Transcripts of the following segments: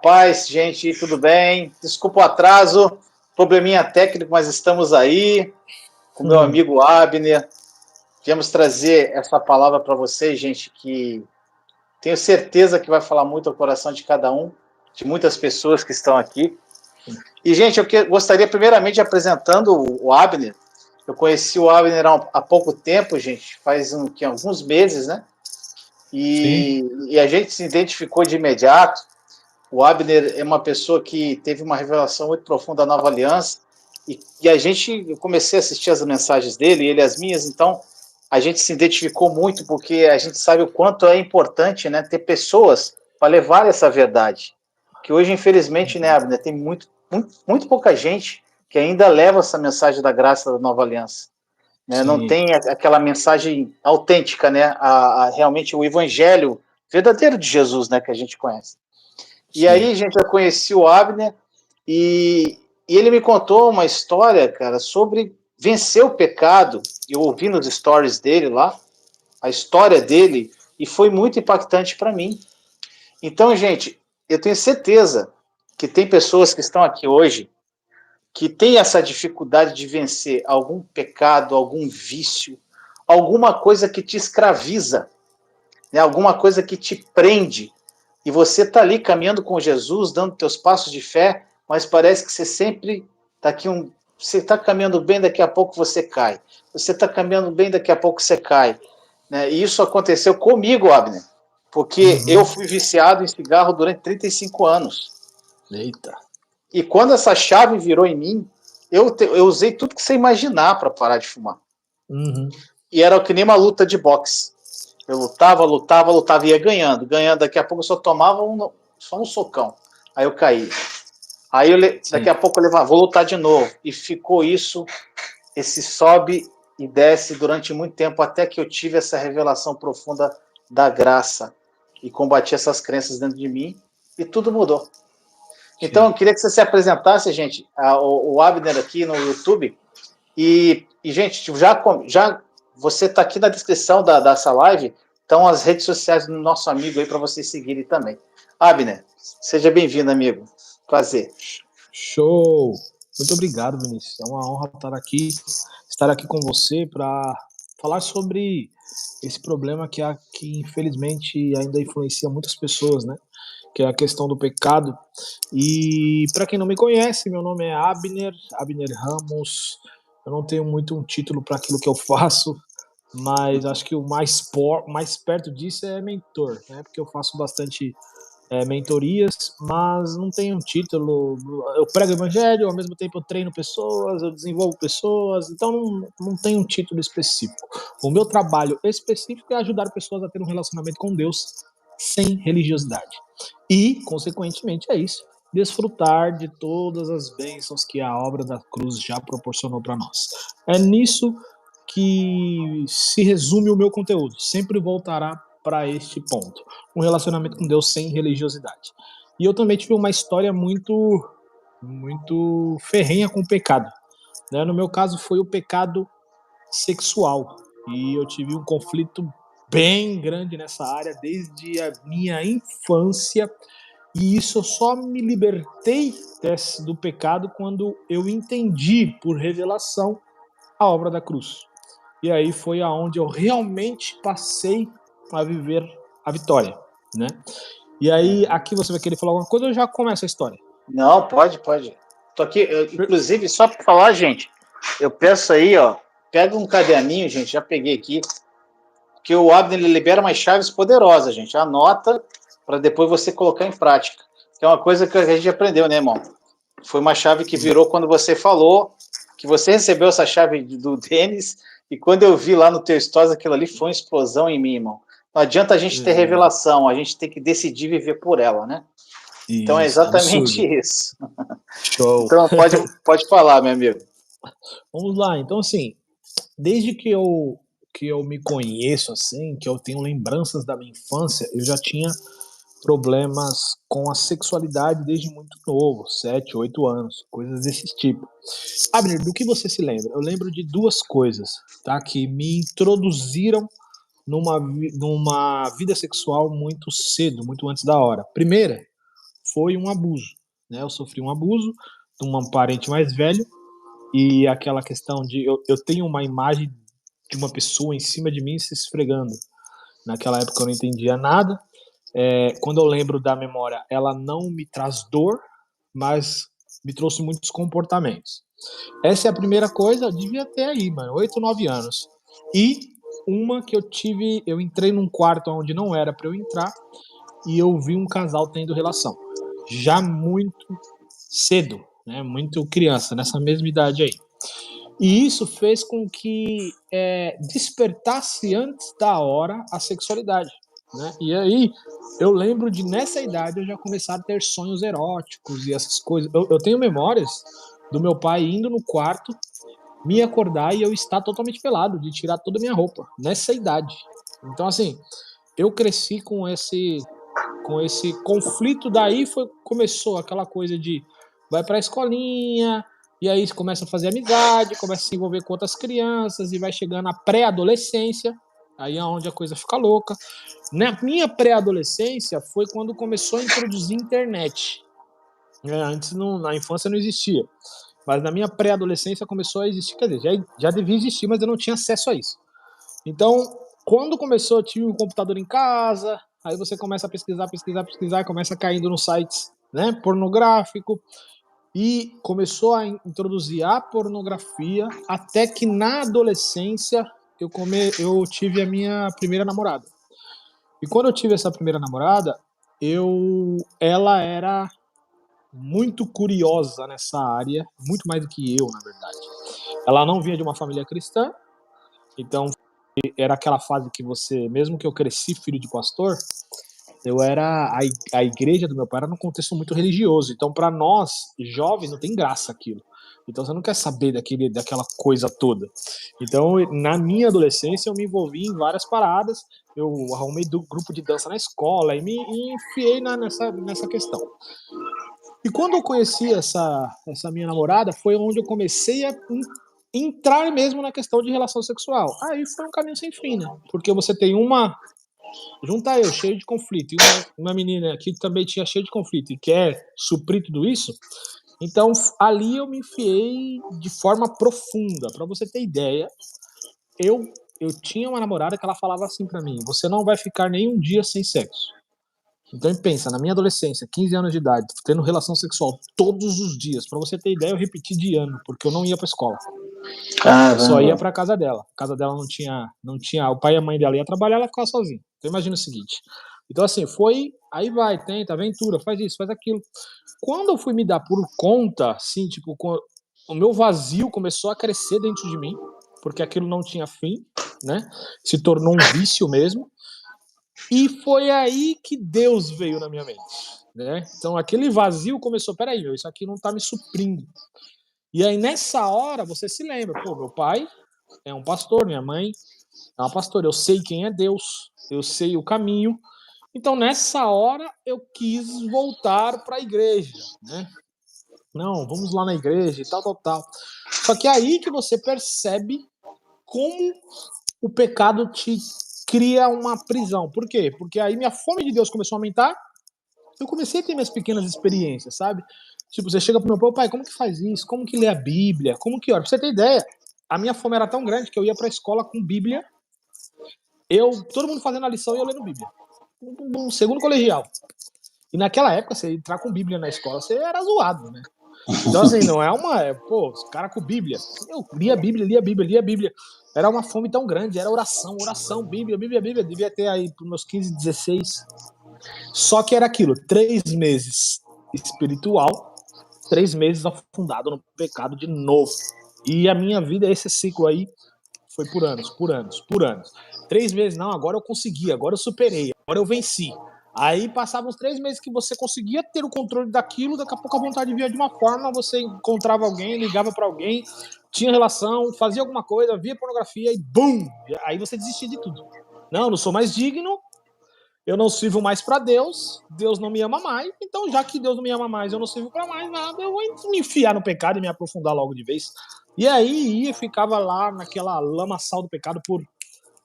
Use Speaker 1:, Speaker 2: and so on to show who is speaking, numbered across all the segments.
Speaker 1: paz, gente, tudo bem? Desculpa o atraso, probleminha técnico, mas estamos aí com meu amigo Abner. Viemos trazer essa palavra para vocês, gente, que tenho certeza que vai falar muito ao coração de cada um, de muitas pessoas que estão aqui. E, gente, eu gostaria primeiramente apresentando o Abner. Eu conheci o Abner há pouco tempo, gente, faz alguns meses, né? E a gente se identificou de imediato. O Abner é uma pessoa que teve uma revelação muito profunda da Nova Aliança, e eu comecei a assistir as mensagens dele, ele as minhas, então a gente se identificou muito, porque a gente sabe o quanto é importante, né, ter pessoas para levar essa verdade. Que hoje, infelizmente, né, Abner, tem muito pouca gente que ainda leva essa mensagem da graça da Nova Aliança. Né? Não tem aquela mensagem autêntica, né, realmente o evangelho verdadeiro de Jesus, né, que a gente conhece. E aí, gente, eu conheci o Abner e ele me contou uma história, cara, sobre vencer o pecado. Eu ouvi nos stories dele lá, a história dele, e foi muito impactante para mim. Então, gente, eu tenho certeza que tem pessoas que estão aqui hoje que têm essa dificuldade de vencer algum pecado, algum vício, alguma coisa que te escraviza, né? Alguma coisa que te prende. E você está ali caminhando com Jesus, dando teus passos de fé, mas parece que você sempre está aqui você está caminhando bem, daqui a pouco você cai. Você está caminhando bem, daqui a pouco você cai. Né? E isso aconteceu comigo, Abner, porque eu fui viciado em cigarro durante 35 anos.
Speaker 2: Eita.
Speaker 1: E quando essa chave virou em mim, eu usei tudo que você imaginar para parar de fumar. E era que nem uma luta de boxe. Eu lutava, ia ganhando. Daqui a pouco eu só tomava só um socão. Aí eu caí. Aí daqui a pouco eu levava, vou lutar de novo. E ficou esse sobe e desce durante muito tempo, até que eu tive essa revelação profunda da graça. E combati essas crenças dentro de mim, e tudo mudou. Então, eu queria que você se apresentasse, gente, o Abner aqui no YouTube. E gente, já você está aqui na descrição dessa live, estão as redes sociais do nosso amigo aí para vocês seguirem também. Abner, seja bem-vindo, amigo. Prazer.
Speaker 2: Show! Muito obrigado, Vinícius. É uma honra estar aqui com você para falar sobre esse problema que infelizmente ainda influencia muitas pessoas, né? Que é a questão do pecado. E para quem não me conhece, meu nome é Abner Ramos. Eu não tenho muito um título para aquilo que eu faço, mas acho que o mais perto disso é mentor, né? Porque eu faço bastante mentorias, mas não tenho um título. Eu prego evangelho, ao mesmo tempo eu treino pessoas, eu desenvolvo pessoas, então não tenho um título específico. O meu trabalho específico é ajudar pessoas a ter um relacionamento com Deus sem religiosidade. E, consequentemente, é isso. Desfrutar de todas as bênçãos que a obra da cruz já proporcionou para nós. É nisso que se resume o meu conteúdo. Sempre voltará para este ponto. Um relacionamento com Deus sem religiosidade. E eu também tive uma história muito ferrenha com o pecado. Né? No meu caso, foi o pecado sexual. E eu tive um conflito bem grande nessa área desde a minha infância. E isso eu só me libertei do pecado quando eu entendi por revelação a obra da cruz. E aí foi aonde eu realmente passei a viver a vitória, né? E aí, aqui você vai querer falar alguma coisa ou já começa a história?
Speaker 1: Não, pode. Tô aqui, inclusive, só para falar, gente, eu peço aí, ó, pega um caderninho, gente, já peguei aqui, que o Abner libera umas chaves poderosas, gente. Anota para depois você colocar em prática. Que é uma coisa que a gente aprendeu, né, irmão? Foi uma chave que virou quando você falou que você recebeu essa chave do Denis, e quando eu vi lá no teu stories, aquilo ali foi uma explosão em mim, irmão. Não adianta a gente ter revelação, a gente tem que decidir viver por ela, né? Então é exatamente isso.
Speaker 2: Show.
Speaker 1: Então pode falar, meu amigo.
Speaker 2: Vamos lá. Então, assim, desde que eu me conheço, assim, que eu tenho lembranças da minha infância, eu já tinha problemas com a sexualidade desde muito novo, 7, 8 anos, coisas desse tipo. Abner, do que você se lembra? Eu lembro de duas coisas, tá, que me introduziram numa vida sexual muito cedo, muito antes da hora. Primeira foi um abuso, né? Eu sofri um abuso de um parente mais velho e aquela questão de eu tenho uma imagem de uma pessoa em cima de mim se esfregando. Naquela época eu não entendia nada. Quando eu lembro da memória, ela não me traz dor, mas me trouxe muitos comportamentos. Essa é a primeira coisa, eu devia ter aí, mano, 8, 9 anos. E uma que eu entrei num quarto onde não era para eu entrar e eu vi um casal tendo relação. Já muito cedo, né? Muito criança, nessa mesma idade aí. E isso fez com que despertasse antes da hora a sexualidade, né? E aí eu lembro de nessa idade eu já começar a ter sonhos eróticos e essas coisas. Eu tenho memórias do meu pai indo no quarto, me acordar e eu estar totalmente pelado, de tirar toda a minha roupa, nessa idade. Então, assim, eu cresci com esse conflito, daí começou aquela coisa de vai para a escolinha, e aí começa a fazer amizade, começa a se envolver com outras crianças, e vai chegando a pré-adolescência, aí é onde a coisa fica louca. Na minha pré-adolescência foi quando começou a introduzir internet. Antes, na infância, não existia. Mas na minha pré-adolescência começou a existir, quer dizer, já devia existir, mas eu não tinha acesso a isso. Então, quando começou, eu tive um computador em casa, aí você começa a pesquisar, e começa caindo nos sites, né, pornográfico, e começou a introduzir a pornografia, até que na adolescência eu tive a minha primeira namorada. E quando eu tive essa primeira namorada, ela era muito curiosa nessa área, muito mais do que eu, na verdade. Ela não vinha de uma família cristã, então era aquela fase que você, mesmo que eu cresci filho de pastor, a igreja do meu pai era num contexto muito religioso. Então, para nós, jovens, não tem graça aquilo. Então, você não quer saber daquela coisa toda. Então, na minha adolescência, eu me envolvi em várias paradas. Eu arrumei grupo de dança na escola e me enfiei nessa questão. E quando eu conheci essa minha namorada, foi onde eu comecei a entrar mesmo na questão de relação sexual. Aí foi um caminho sem fim, né? Porque você tem juntar eu, cheio de conflito, e uma menina que também tinha cheio de conflito e quer suprir tudo isso, então ali eu me enfiei de forma profunda. Para você ter ideia, eu tinha uma namorada que ela falava assim para mim: você não vai ficar nenhum dia sem sexo. Então pensa, na minha adolescência, 15 anos de idade, tendo relação sexual todos os dias. Para você ter ideia, eu repeti de ano, porque eu não ia para escola. Eu só ia para casa dela. A casa dela não tinha, o pai e a mãe dela ia trabalhar, ela ficava sozinha. Então imagina o seguinte. Então assim, aí vai, tenta, aventura, faz isso, faz aquilo. Quando eu fui me dar por conta, assim, tipo, o meu vazio começou a crescer dentro de mim, porque aquilo não tinha fim, né? Se tornou um vício mesmo. E foi aí que Deus veio na minha mente, né? Então aquele vazio começou, peraí, isso aqui não tá me suprindo. E aí nessa hora você se lembra, pô, meu pai é um pastor, minha mãe é uma pastora, eu sei quem é Deus, eu sei o caminho. Então nessa hora eu quis voltar para a igreja, né? Não, vamos lá na igreja e tal, tal, tal. Só que é aí que você percebe como o pecado te cria uma prisão. Por quê? Porque aí minha fome de Deus começou a aumentar, eu comecei a ter minhas pequenas experiências, sabe? Tipo, você chega pro meu pai, como que faz isso? Como que lê a Bíblia? Como que ora? Pra você ter ideia, a minha fome era tão grande que eu ia pra escola com Bíblia, todo mundo fazendo a lição e eu lendo Bíblia. Um segundo colegial. E naquela época, você entrar com Bíblia na escola, você era zoado, né? Então, assim, não é uma. Pô, os caras com Bíblia. Eu lia a Bíblia, lia a Bíblia, lia a Bíblia. Era uma fome tão grande, era oração, oração, Bíblia, Bíblia, Bíblia. Devia ter aí pros meus 15, 16. Só que era aquilo, 3 meses espiritual, 3 meses afundado no pecado de novo. E a minha vida, esse ciclo aí, foi por anos, por anos, por anos. 3 meses, não, agora eu consegui, agora eu superei, agora eu venci. Aí passavam os 3 meses que você conseguia ter o controle daquilo, daqui a pouco a vontade vinha de uma forma, você encontrava alguém, ligava para alguém, tinha relação, fazia alguma coisa, via pornografia e BUM! Aí você desistia de tudo. Não sou mais digno, eu não sirvo mais para Deus, Deus não me ama mais, então já que Deus não me ama mais, eu não sirvo para mais nada, eu vou me enfiar no pecado e me aprofundar logo de vez. E aí ficava lá naquela lamaçal do pecado por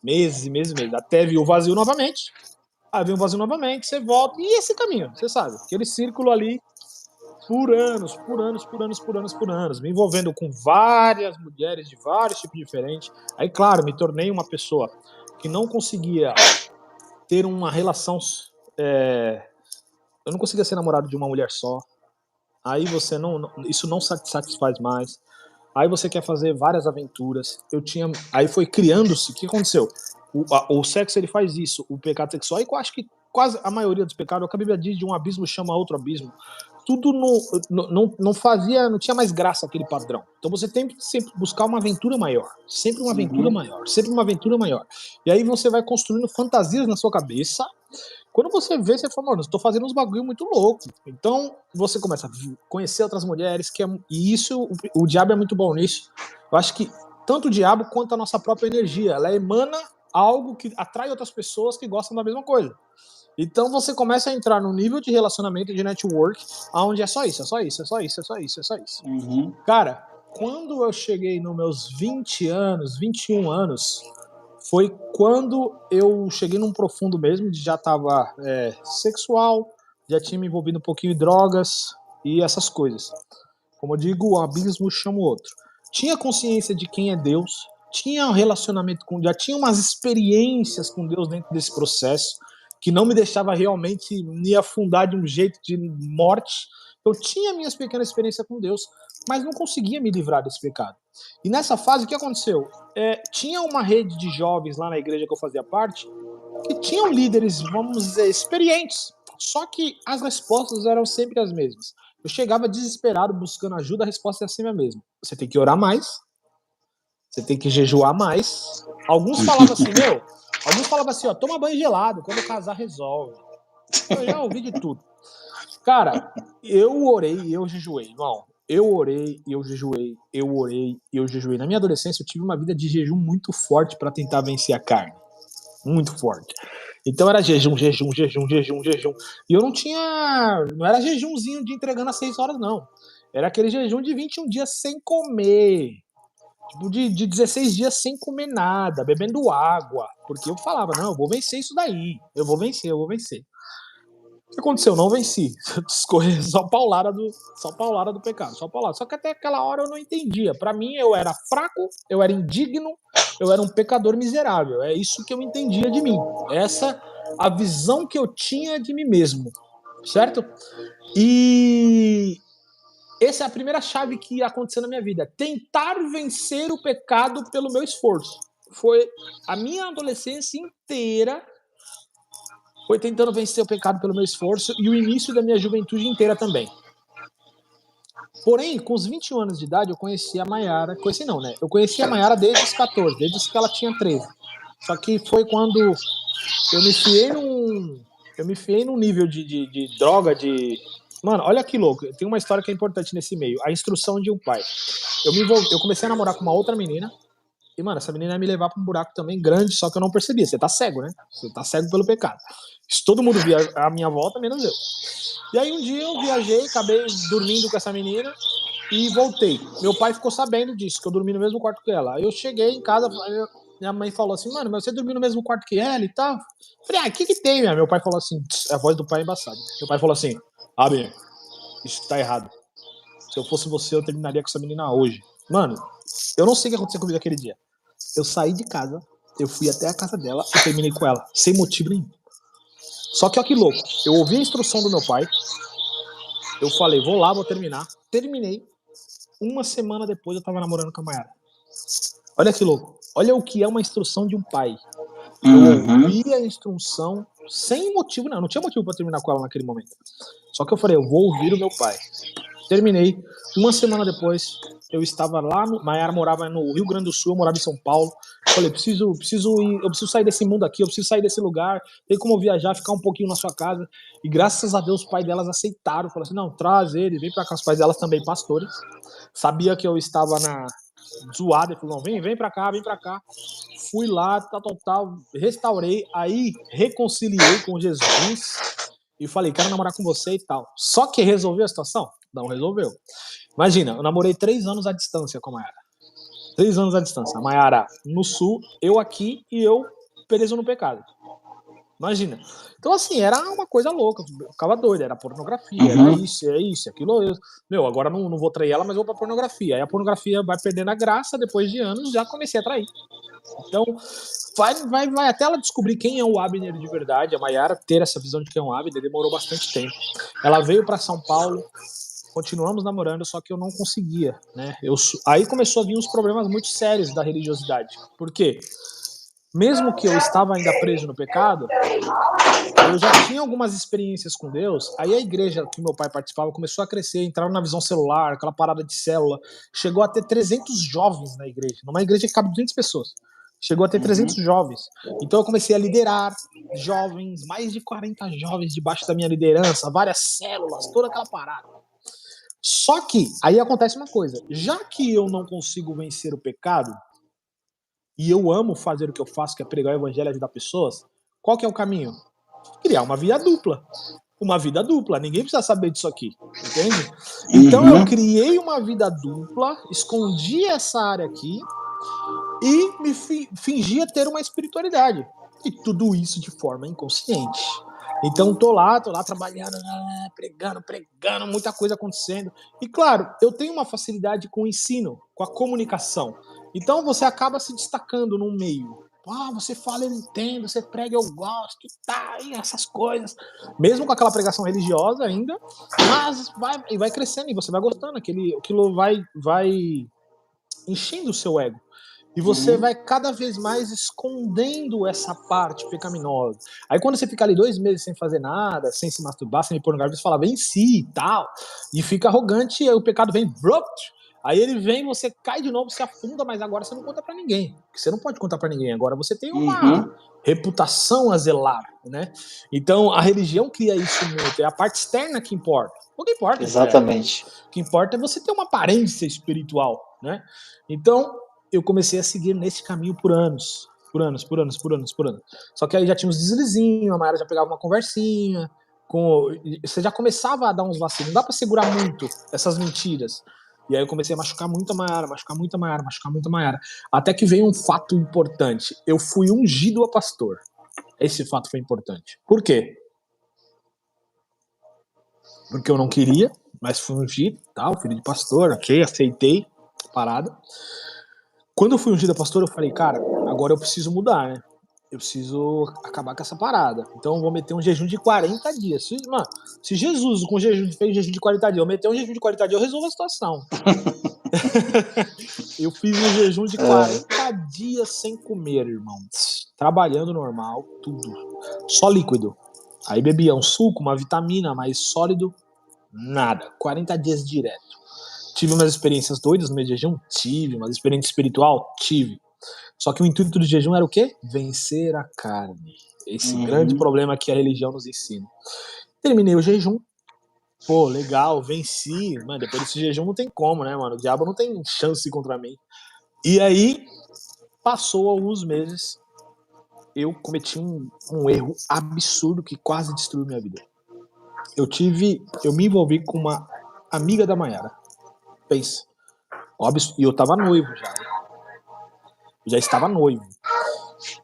Speaker 2: meses e meses e meses, até vir o vazio novamente. Aí vem o vazio novamente, você volta, e esse caminho, você sabe, aquele círculo ali, por anos, me envolvendo com várias mulheres de vários tipos diferentes. Aí, claro, me tornei uma pessoa que não conseguia ter uma relação. é, eu não conseguia ser namorado de uma mulher só. Aí você isso não satisfaz mais. Aí você quer fazer várias aventuras. Aí foi criando-se. O que aconteceu? O sexo ele faz isso, o pecado sexual. E eu acho que quase a maioria dos pecados, o que a Bíblia diz de um abismo chama outro abismo. Tudo não fazia, não tinha mais graça aquele padrão. Então você tem que sempre buscar uma aventura maior, sempre uma aventura maior, sempre uma aventura maior. E aí você vai construindo fantasias na sua cabeça. Quando você vê, você fala, mano, estou fazendo uns bagulho muito louco. Então você começa a conhecer outras mulheres, e isso, o diabo é muito bom nisso. Eu acho que tanto o diabo quanto a nossa própria energia, ela emana algo que atrai outras pessoas que gostam da mesma coisa. Então você começa a entrar num nível de relacionamento, de network, onde é só isso, é só isso, é só isso, é só isso, é só isso. Cara, quando eu cheguei nos meus 20 anos, 21 anos, foi quando eu cheguei num profundo mesmo, de já estava sexual, já tinha me envolvido um pouquinho em drogas e essas coisas. Como eu digo, um abismo chama o outro. Tinha consciência de quem é Deus, tinha um relacionamento com Deus, já tinha umas experiências com Deus dentro desse processo, que não me deixava realmente me afundar de um jeito de morte. Eu tinha minhas pequenas experiências com Deus, mas não conseguia me livrar desse pecado. E nessa fase, o que aconteceu? Tinha uma rede de jovens lá na igreja que eu fazia parte, que tinham líderes, vamos dizer, experientes, só que as respostas eram sempre as mesmas. Eu chegava desesperado buscando ajuda, a resposta é sempre a mesma. Você tem que orar mais, você tem que jejuar mais. Alguns falavam assim, ó, toma banho gelado, quando casar resolve. Eu já ouvi de tudo. Cara, eu orei e eu jejuei, irmão. Eu orei e eu jejuei, eu orei e eu jejuei. Na minha adolescência eu tive uma vida de jejum muito forte para tentar vencer a carne. Muito forte. Então era jejum. E eu não era jejumzinho de entregando às 6 horas, não. Era aquele jejum de 21 dias sem comer. Tipo, de 16 dias sem comer nada, bebendo água. Porque eu falava, não, eu vou vencer isso daí. Eu vou vencer. O que aconteceu? Eu não venci. Escorri só paulada do pecado, só paulada. Só que até aquela hora eu não entendia. Para mim, eu era fraco, eu era indigno, eu era um pecador miserável. É isso que eu entendia de mim. Essa a visão que eu tinha de mim mesmo, certo? E essa é a primeira chave que aconteceu na minha vida. Tentar vencer o pecado pelo meu esforço. Foi a minha adolescência inteira foi tentando vencer o pecado pelo meu esforço e o início da minha juventude inteira também. Porém, com os 21 anos de idade, eu conheci a Maiara. Conheci não, né? Eu conheci a Maiara desde os 14, desde que ela tinha 13. Só que foi quando eu me fiei num nível de droga, de. Mano, olha que louco. Tem uma história que é importante nesse meio. A instrução de um pai. Eu comecei a namorar com uma outra menina. E, mano, essa menina ia me levar pra um buraco também grande, só que eu não percebia. Você tá cego, né? Você tá cego pelo pecado. Todo mundo via a minha volta, menos eu. E aí um dia eu viajei, acabei dormindo com essa menina e voltei. Meu pai ficou sabendo disso, que eu dormi no mesmo quarto que ela. Aí eu cheguei em casa, minha mãe falou assim, mano, mas você dormiu no mesmo quarto que ela e tal? Falei, o que tem, minha? Meu pai falou assim, a voz do pai é embaçada. Meu pai falou assim, Abner, isso tá errado. Se eu fosse você, eu terminaria com essa menina hoje. Mano, eu não sei o que aconteceu comigo aquele dia. Eu saí de casa, eu fui até a casa dela e terminei com ela, sem motivo nenhum. Só que olha que louco, eu ouvi a instrução do meu pai, eu falei, vou lá, vou terminar. Terminei. Uma semana depois eu tava namorando com a Mayara. Olha que louco. Olha o que é uma instrução de um pai. Eu ouvi a instrução sem motivo, não tinha motivo pra terminar com ela naquele momento. Só que eu falei, eu vou ouvir o meu pai. Terminei. Uma semana depois, eu estava lá, Maiara morava no Rio Grande do Sul, eu morava em São Paulo. Falei, eu preciso sair desse mundo aqui, eu preciso sair desse lugar, tem como eu viajar, ficar um pouquinho na sua casa. E graças a Deus, os pais delas aceitaram, falaram assim, não, traz ele, vem pra cá. Os pais delas também pastores. Sabia que eu estava zoado, ele falou, não, vem pra cá, vem pra cá. Fui lá, tal, restaurei, aí reconciliei com Jesus e falei, quero namorar com você e tal. Só que resolveu a situação? Não resolveu. Imagina, eu namorei 3 anos à distância com a Mayara. 3 anos à distância. A Mayara no sul, eu aqui e eu preso no pecado. Imagina. Então, assim, era uma coisa louca. Eu ficava doido, era pornografia, era isso, aquilo. Agora não vou trair ela, mas vou pra pornografia. Aí a pornografia vai perdendo a graça, depois de anos já comecei a trair. Então, vai até ela descobrir quem é o Abner de verdade, a Mayara ter essa visão de quem é o Abner, demorou bastante tempo. Ela veio para São Paulo, continuamos namorando, só que eu não conseguia, né? Aí começou a vir uns problemas muito sérios da religiosidade. Por quê? Mesmo que eu estava ainda preso no pecado, eu já tinha algumas experiências com Deus. Aí a igreja que meu pai participava começou a crescer, entraram na visão celular, aquela parada de célula. Chegou a ter 300 jovens na igreja, numa igreja que cabe 200 pessoas. Chegou a ter 300 jovens. Então eu comecei a liderar jovens, mais de 40 jovens debaixo da minha liderança, várias células, toda aquela parada. Só que aí acontece uma coisa, já que eu não consigo vencer o pecado, e eu amo fazer o que eu faço, que é pregar o evangelho e ajudar pessoas, qual que é o caminho? Criar uma vida dupla. Uma vida dupla, ninguém precisa saber disso aqui, entende? Então eu criei uma vida dupla, escondi essa área aqui e me fingia ter uma espiritualidade. E tudo isso de forma inconsciente. Então tô lá trabalhando, pregando, muita coisa acontecendo. E claro, eu tenho uma facilidade com o ensino, com a comunicação. Então você acaba se destacando num meio. Você fala, eu entendo, você prega, eu gosto, e essas coisas. Mesmo com aquela pregação religiosa ainda, mas vai crescendo e você vai gostando, aquilo vai enchendo o seu ego. E você vai cada vez mais escondendo essa parte pecaminosa. Aí quando você fica ali 2 meses sem fazer nada, sem se masturbar, sem ir pornografia, você fala, venci e tal. E fica arrogante, e aí o pecado vem, aí ele vem, você cai de novo, se afunda, mas agora você não conta pra ninguém. Porque você não pode contar pra ninguém. Agora você tem uma reputação a zelar, né? Então a religião cria isso muito. É a parte externa que importa. O que importa?
Speaker 1: Exatamente.
Speaker 2: O que importa é você ter uma aparência espiritual, né? Então eu comecei a seguir nesse caminho por anos. Só que aí já tinha uns deslizinhos, a Mayara já pegava uma conversinha, você já começava a dar uns vacilos. Não dá pra segurar muito essas mentiras. E aí eu comecei a machucar muito a Mayara. Até que veio um fato importante. Eu fui ungido a pastor. Esse fato foi importante. Por quê? Porque eu não queria, mas fui ungido, tal, filho de pastor, ok, aceitei, parada. Quando eu fui ungido a pastor, eu falei, cara, agora eu preciso mudar, né? Eu preciso acabar com essa parada. Então eu vou meter um jejum de 40 dias. Se Jesus com jejum fez jejum de 40 dias, eu meter um jejum de 40 dias, eu resolvo a situação. Eu fiz um jejum de 40 dias sem comer, irmão. Trabalhando normal, tudo. Só líquido. Aí bebia um suco, uma vitamina, mais sólido, nada. 40 dias direto. Tive umas experiências doidas no meio de jejum? Tive. Umas experiências espiritual? Tive. Só que o intuito do jejum era o quê? Vencer a carne. Esse grande problema que a religião nos ensina. Terminei o jejum. Pô, legal, venci. Mano, depois desse jejum não tem como, né, mano? O diabo não tem chance contra mim. E aí, passou alguns meses, eu cometi um erro absurdo que quase destruiu minha vida. Eu me envolvi com uma amiga da Mayara. Pensa. E eu tava noivo já. Eu já estava noivo.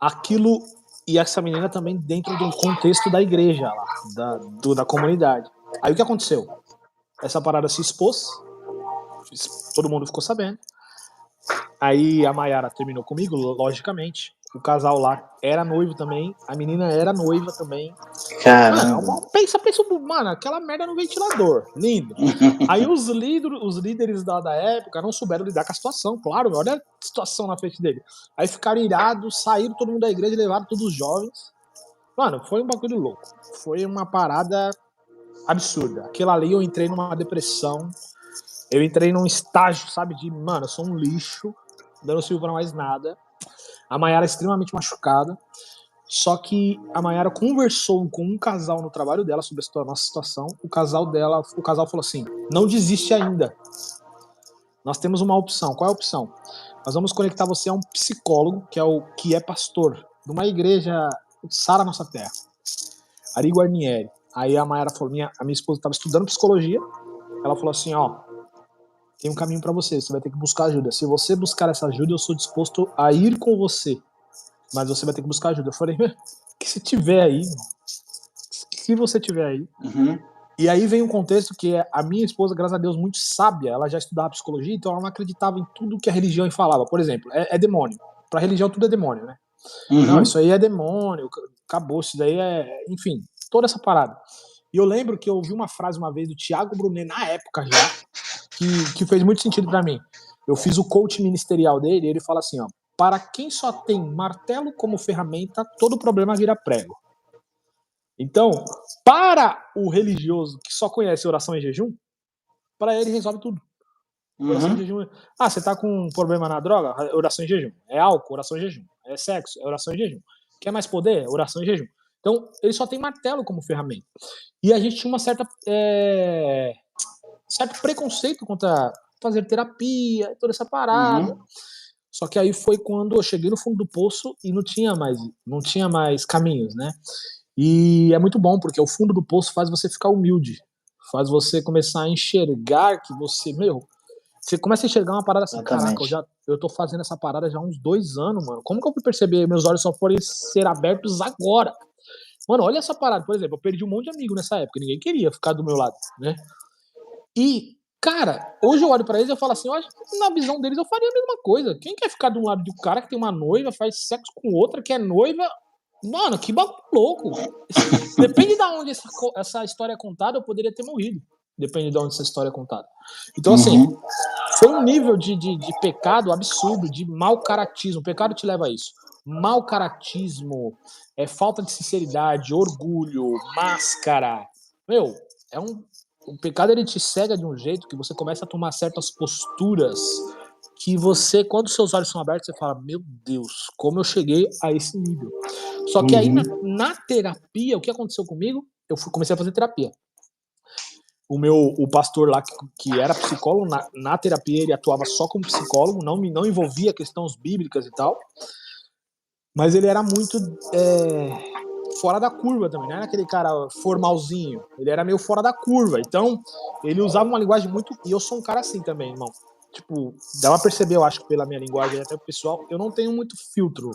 Speaker 2: Aquilo, e essa menina também dentro do contexto da igreja lá, da comunidade. Aí o que aconteceu? Essa parada se expôs, todo mundo ficou sabendo. Aí a Mayara terminou comigo, logicamente. O casal lá era noivo também, a menina era noiva também.
Speaker 1: Caramba.
Speaker 2: Mano, pensa, mano, aquela merda no ventilador, lindo. Aí os líderes da época não souberam lidar com a situação, claro, olha a situação na frente dele. Aí ficaram irados, saíram todo mundo da igreja e levaram todos os jovens. Mano, foi um bagulho louco. Foi uma parada absurda. Aquela ali eu entrei numa depressão, eu entrei num estágio, sabe, de, mano, eu sou um lixo, não sirvo pra mais nada. A Mayara extremamente machucada. Só que a Mayara conversou com um casal no trabalho dela sobre a nossa situação. O casal falou assim: não desiste ainda. Nós temos uma opção. Qual é a opção? Nós vamos conectar você a um psicólogo, que é pastor, de uma igreja Sara Nossa Terra, Ari Guarnieri. Aí a Mayara falou: a minha esposa estava estudando psicologia. Ela falou assim: ó, tem um caminho para você vai ter que buscar ajuda. Se você buscar essa ajuda, eu sou disposto a ir com você. Mas você vai ter que buscar ajuda. Eu falei, que se tiver aí, se você tiver aí, e aí vem um contexto que a minha esposa, graças a Deus, muito sábia, ela já estudava psicologia, então ela não acreditava em tudo que a religião falava. Por exemplo, é demônio. Pra religião tudo é demônio, né? Não, isso aí é demônio, acabou, isso daí enfim, toda essa parada. E eu lembro que eu ouvi uma frase uma vez do Thiago Brunet, na época já, que fez muito sentido pra mim. Eu fiz o coach ministerial dele e ele fala assim, ó, para quem só tem martelo como ferramenta, todo problema vira prego. Então, para o religioso que só conhece oração e jejum, para ele resolve tudo. Oração e jejum. Você tá com um problema na droga? Oração e jejum. É álcool? Oração e jejum. É sexo? É oração e jejum. Quer mais poder? Oração e jejum. Então, ele só tem martelo como ferramenta. E a gente tinha uma certo preconceito contra fazer terapia, toda essa parada. Só que aí foi quando eu cheguei no fundo do poço e não tinha mais caminhos, né? E é muito bom, porque o fundo do poço faz você ficar humilde. Faz você começar a enxergar que você começa a enxergar uma parada assim, caraca, eu tô fazendo essa parada já há uns 2 anos, mano. Como que eu fui perceber? Meus olhos só foram ser abertos agora. Mano, olha essa parada, por exemplo, eu perdi um monte de amigo nessa época, ninguém queria ficar do meu lado, né? E, cara, hoje eu olho pra eles e eu falo assim, eu acho que na visão deles eu faria a mesma coisa. Quem quer ficar do lado do cara que tem uma noiva, faz sexo com outra, que é noiva? Mano, que bagulho louco. Depende de onde essa história é contada, eu poderia ter morrido. Depende de onde essa história é contada. Então, assim, foi um nível de pecado absurdo, de mau caratismo. O pecado te leva a isso. Mau caratismo, falta de sinceridade, orgulho, máscara. Meu, o pecado ele te cega de um jeito que você começa a tomar certas posturas que você, quando seus olhos são abertos, você fala, meu Deus, como eu cheguei a esse nível. Só que aí, na terapia, o que aconteceu comigo? Eu comecei a fazer terapia. O pastor lá, que era psicólogo, na terapia ele atuava só como psicólogo, não envolvia questões bíblicas e tal, mas ele era muito fora da curva também, não era aquele cara formalzinho, ele era meio fora da curva, então ele usava uma linguagem muito, e eu sou um cara assim também, irmão, tipo, dá pra perceber, eu acho, pela minha linguagem, até o pessoal, eu não tenho muito filtro,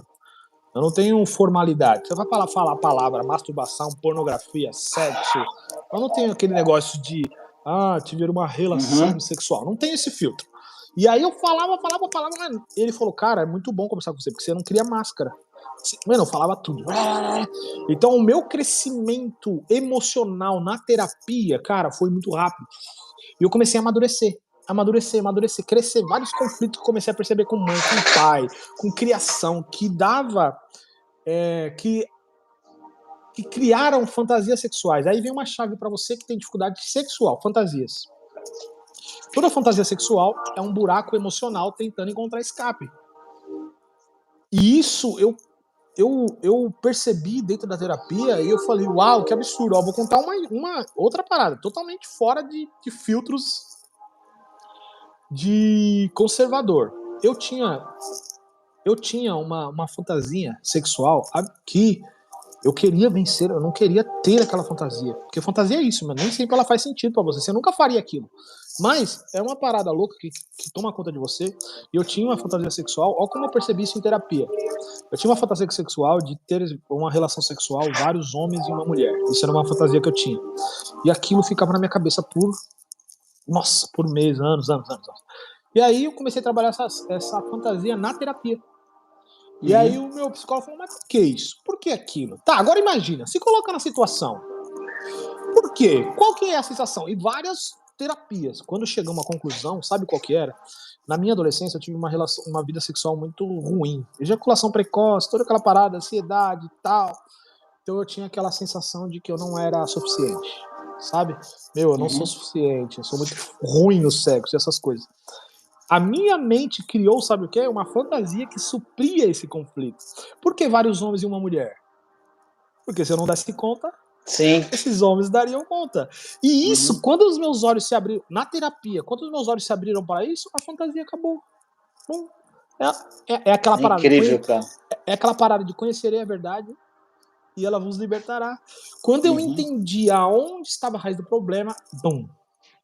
Speaker 2: eu não tenho formalidade. Você vai falar a palavra masturbação, pornografia, sexo. Eu não tenho aquele negócio de tiver uma relação sexual. Não tenho esse filtro. E aí eu falava. E ele falou, cara, é muito bom conversar com você, porque você não cria máscara. Mano, eu falava tudo. Então o meu crescimento emocional na terapia, cara, foi muito rápido. E eu comecei a amadurecer, crescer, vários conflitos que comecei a perceber com mãe, com pai, com criação, que dava, que criaram fantasias sexuais. Aí vem uma chave para você que tem dificuldade sexual, fantasias. Toda fantasia sexual é um buraco emocional tentando encontrar escape. E isso eu percebi dentro da terapia e eu falei, uau, que absurdo, vou contar uma outra parada, totalmente fora de filtros de conservador. Eu tinha uma fantasia sexual que eu queria vencer, eu não queria ter aquela fantasia. Porque fantasia é isso, mas nem sempre ela faz sentido pra você. Você nunca faria aquilo. Mas é uma parada louca que toma conta de você. E eu tinha uma fantasia sexual, olha como eu percebi isso em terapia. Eu tinha uma fantasia sexual de ter uma relação sexual, vários homens e uma mulher. Isso era uma fantasia que eu tinha. E aquilo ficava na minha cabeça por meses, anos. E aí eu comecei a trabalhar essa fantasia na terapia. E aí o meu psicólogo falou, mas por que isso? Por que aquilo? Tá, agora imagina, se coloca na situação. Por quê? Qual que é a sensação? E várias terapias. Quando chegou a uma conclusão, sabe qual que era? Na minha adolescência eu tive uma vida sexual muito ruim. Ejaculação precoce, toda aquela parada, ansiedade e tal. Então eu tinha aquela sensação de que eu não era suficiente, sabe? Eu não sou suficiente, eu sou muito ruim no sexo e essas coisas. A minha mente criou, sabe o quê? Uma fantasia que supria esse conflito. Por que vários homens e uma mulher? Porque se eu não desse conta, esses homens dariam conta. E isso, quando os meus olhos se abriram, na terapia, quando os meus olhos se abriram para isso, a fantasia acabou. É aquela parada.
Speaker 1: Incrível, cara.
Speaker 2: É aquela parada de conhecerei a verdade e ela vos libertará. Quando eu entendi aonde estava a raiz do problema,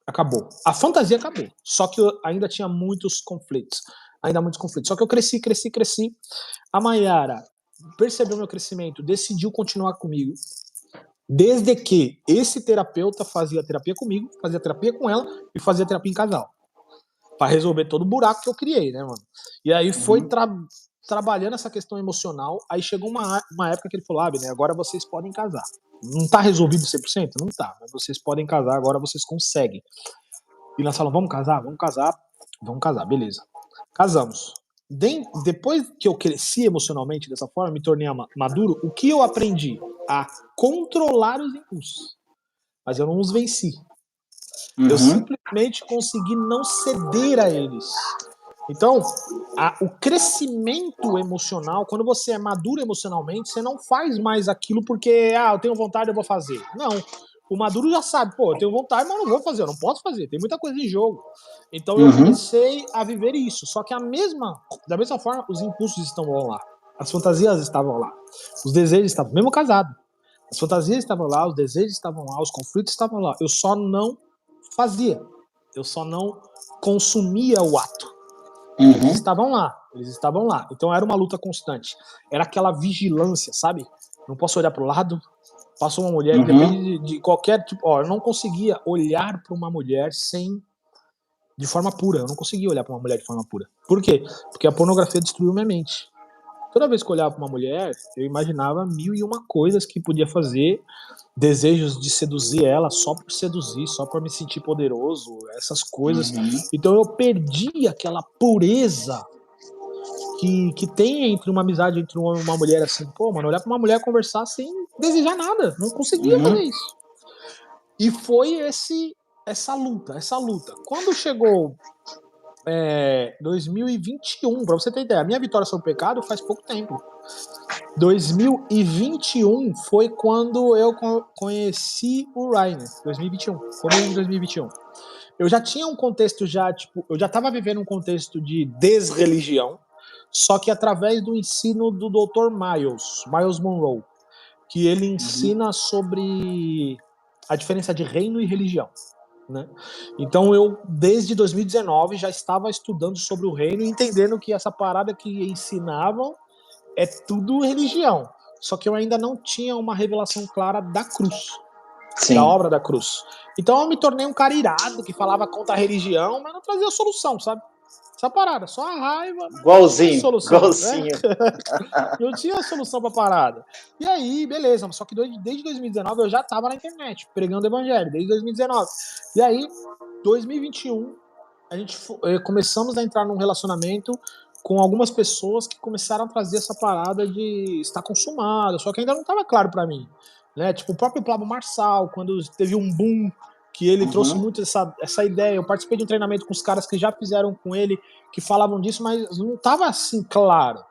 Speaker 2: acabou. A fantasia acabou. Só que eu ainda tinha muitos conflitos. Só que eu cresci. A Mayara, percebeu meu crescimento, decidiu continuar comigo, desde que esse terapeuta fazia terapia comigo, fazia terapia com ela e fazia terapia em casal. Pra resolver todo o buraco que eu criei, né, mano? E aí foi trabalhando essa questão emocional, aí chegou uma época que ele falou, né, agora vocês podem casar. Não tá resolvido 100%? Não tá, mas vocês podem casar, agora vocês conseguem. E nós falamos, vamos casar? Vamos casar, beleza. Casamos. Depois que eu cresci emocionalmente dessa forma, me tornei maduro, o que eu aprendi? A controlar os impulsos. Mas eu não os venci. Eu simplesmente consegui não ceder a eles. Então, o crescimento emocional, quando você é maduro emocionalmente, você não faz mais aquilo porque, eu tenho vontade, eu vou fazer. Não. O maduro já sabe, eu tenho vontade, mas não vou fazer, eu não posso fazer, tem muita coisa em jogo. Então eu comecei a viver isso. Só que da mesma forma, os impulsos estavam lá. As fantasias estavam lá. Os desejos estavam, mesmo casado. As fantasias estavam lá, os desejos estavam lá, os conflitos estavam lá. Eu só não fazia. Eu só não consumia o ato. Eles estavam lá. Então era uma luta constante. Era aquela vigilância, sabe? Não posso olhar para o lado. Passou uma mulher, depende de qualquer tipo. Eu não conseguia olhar para uma mulher de forma pura. Eu não conseguia olhar para uma mulher de forma pura. Por quê? Porque a pornografia destruiu minha mente. Toda vez que eu olhava para uma mulher, eu imaginava 1001 coisas que podia fazer, desejos de seduzir ela só por seduzir, só por me sentir poderoso, essas coisas. Então eu perdi aquela pureza que tem entre uma amizade entre um homem e uma mulher, assim, mano, olhar pra uma mulher conversar sem desejar nada, não conseguia fazer isso. E foi essa luta. Quando chegou 2021, pra você ter ideia, a minha vitória sobre o pecado faz pouco tempo. 2021 foi quando eu conheci o Rainer, 2021, começo de 2021. Eu já tinha um contexto eu já tava vivendo um contexto de desreligião, só que através do ensino do Dr. Miles Monroe, que ele ensina sobre a diferença de reino e religião, né? Então eu, desde 2019, já estava estudando sobre o reino e entendendo que essa parada que ensinavam é tudo religião. Só que eu ainda não tinha uma revelação clara da cruz, da obra da cruz. Então eu me tornei um cara irado, que falava contra a religião, mas não trazia solução, sabe? Essa parada, só a raiva.
Speaker 1: Igualzinho.
Speaker 2: Né? Não tinha solução pra parada. E aí, beleza, só que desde 2019 eu já tava na internet, pregando o evangelho, desde 2019. E aí, 2021, a gente começamos a entrar num relacionamento com algumas pessoas que começaram a trazer essa parada de estar consumado, só que ainda não estava claro para mim, né? Tipo, o próprio Pablo Marçal, quando teve um boom, que ele trouxe muito essa ideia. Eu participei de um treinamento com os caras que já fizeram com ele, que falavam disso, mas não estava assim claro.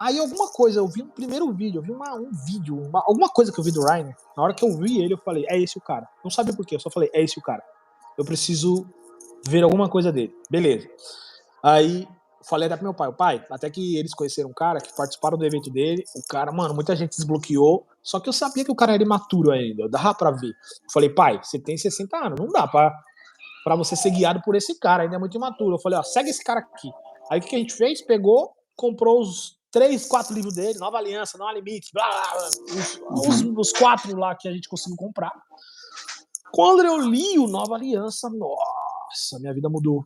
Speaker 2: Aí alguma coisa, eu vi um primeiro vídeo, eu vi um vídeo, alguma coisa que eu vi do Rainer. Na hora que eu vi ele, eu falei, é esse o cara. Não sabia por quê, eu só falei, é esse o cara. Eu preciso ver alguma coisa dele. Beleza. Aí falei até pro meu pai, até que eles conheceram um cara que participaram do evento dele, o cara, mano, muita gente desbloqueou, só que eu sabia que o cara era imaturo ainda, dava pra ver. Eu falei, pai, você tem 60 anos, não dá pra você ser guiado por esse cara, ainda é muito imaturo. Eu falei, segue esse cara aqui. Aí o que a gente fez? Pegou, comprou os 3, 4 livros dele, Nova Aliança, Não Há Limite, blá, blá, os 4 lá que a gente conseguiu comprar. Quando eu li o Nova Aliança, nossa, minha vida mudou.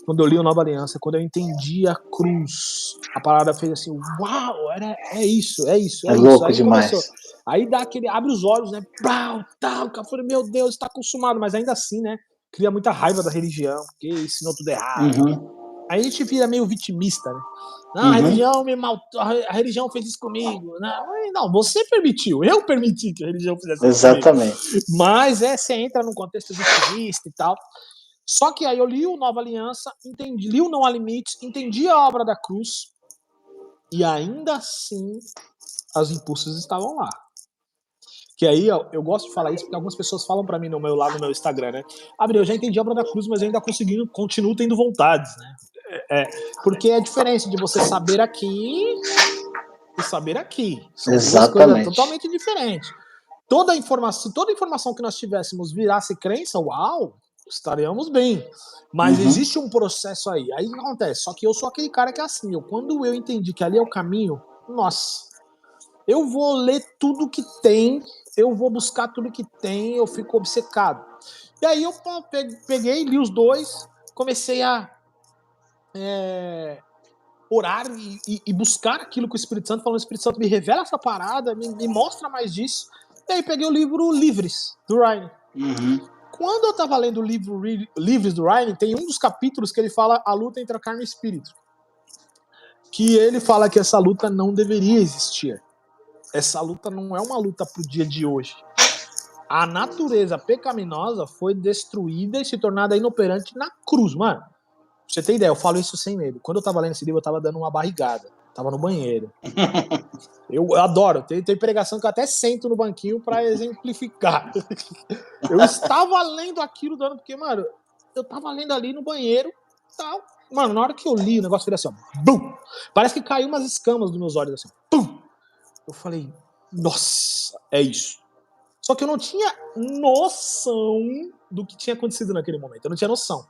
Speaker 2: Quando eu li o Nova Aliança, quando eu entendi a cruz, a parada fez assim, uau, é isso.
Speaker 1: É louco
Speaker 2: aí
Speaker 1: demais.
Speaker 2: Começou. Aí dá aquele, abre os olhos, né? O cara falou, meu Deus, está consumado, mas ainda assim, né? Cria muita raiva da religião, porque ensinou tudo errado. Aí a gente vira meio vitimista, né? Não, a religião fez isso comigo. Não, você permitiu, eu permiti que a religião fizesse isso comigo.
Speaker 1: Exatamente.
Speaker 2: Mas você entra num contexto vitimista e tal. Só que aí eu li o Nova Aliança, li o Não Há Limites, entendi a obra da cruz, e ainda assim os impulsos estavam lá. Que aí eu gosto de falar isso porque algumas pessoas falam pra mim lá no meu Instagram, né? Eu já entendi a obra da cruz, mas eu ainda continuo tendo vontades, né? Porque é diferente de você saber aqui e saber aqui. São duas coisas totalmente diferentes. Toda informação que nós tivéssemos virasse crença, uau, estaríamos bem. Mas existe um processo aí. Aí o que acontece? Só que eu sou aquele cara que é assim, quando eu entendi que ali é o caminho, nossa, eu vou ler tudo que tem, eu vou buscar tudo que tem, eu fico obcecado. E aí eu peguei, li os dois, comecei a orar e buscar aquilo com o Espírito Santo, falando, o Espírito Santo me revela essa parada, me mostra mais disso. E aí peguei o livro Livres, do Ryan. Quando eu tava lendo o livro Livres, do Ryan, tem um dos capítulos que ele fala a luta entre a carne e o espírito. Que ele fala que essa luta não deveria existir. Essa luta não é uma luta pro dia de hoje. A natureza pecaminosa foi destruída e se tornada inoperante na cruz, mano. Pra você ter ideia, eu falo isso sem medo. Quando eu tava lendo esse livro, eu tava dando uma barrigada. Tava no banheiro. Eu adoro. Tem pregação que eu até sento no banquinho pra exemplificar. Eu estava lendo aquilo, porque, mano, eu tava lendo ali no banheiro e tal. Mano, na hora que eu li, o negócio fez assim, ó. Bum! Parece que caiu umas escamas dos meus olhos, assim. Pum! Eu falei, nossa, é isso. Só que eu não tinha noção do que tinha acontecido naquele momento. Eu não tinha noção.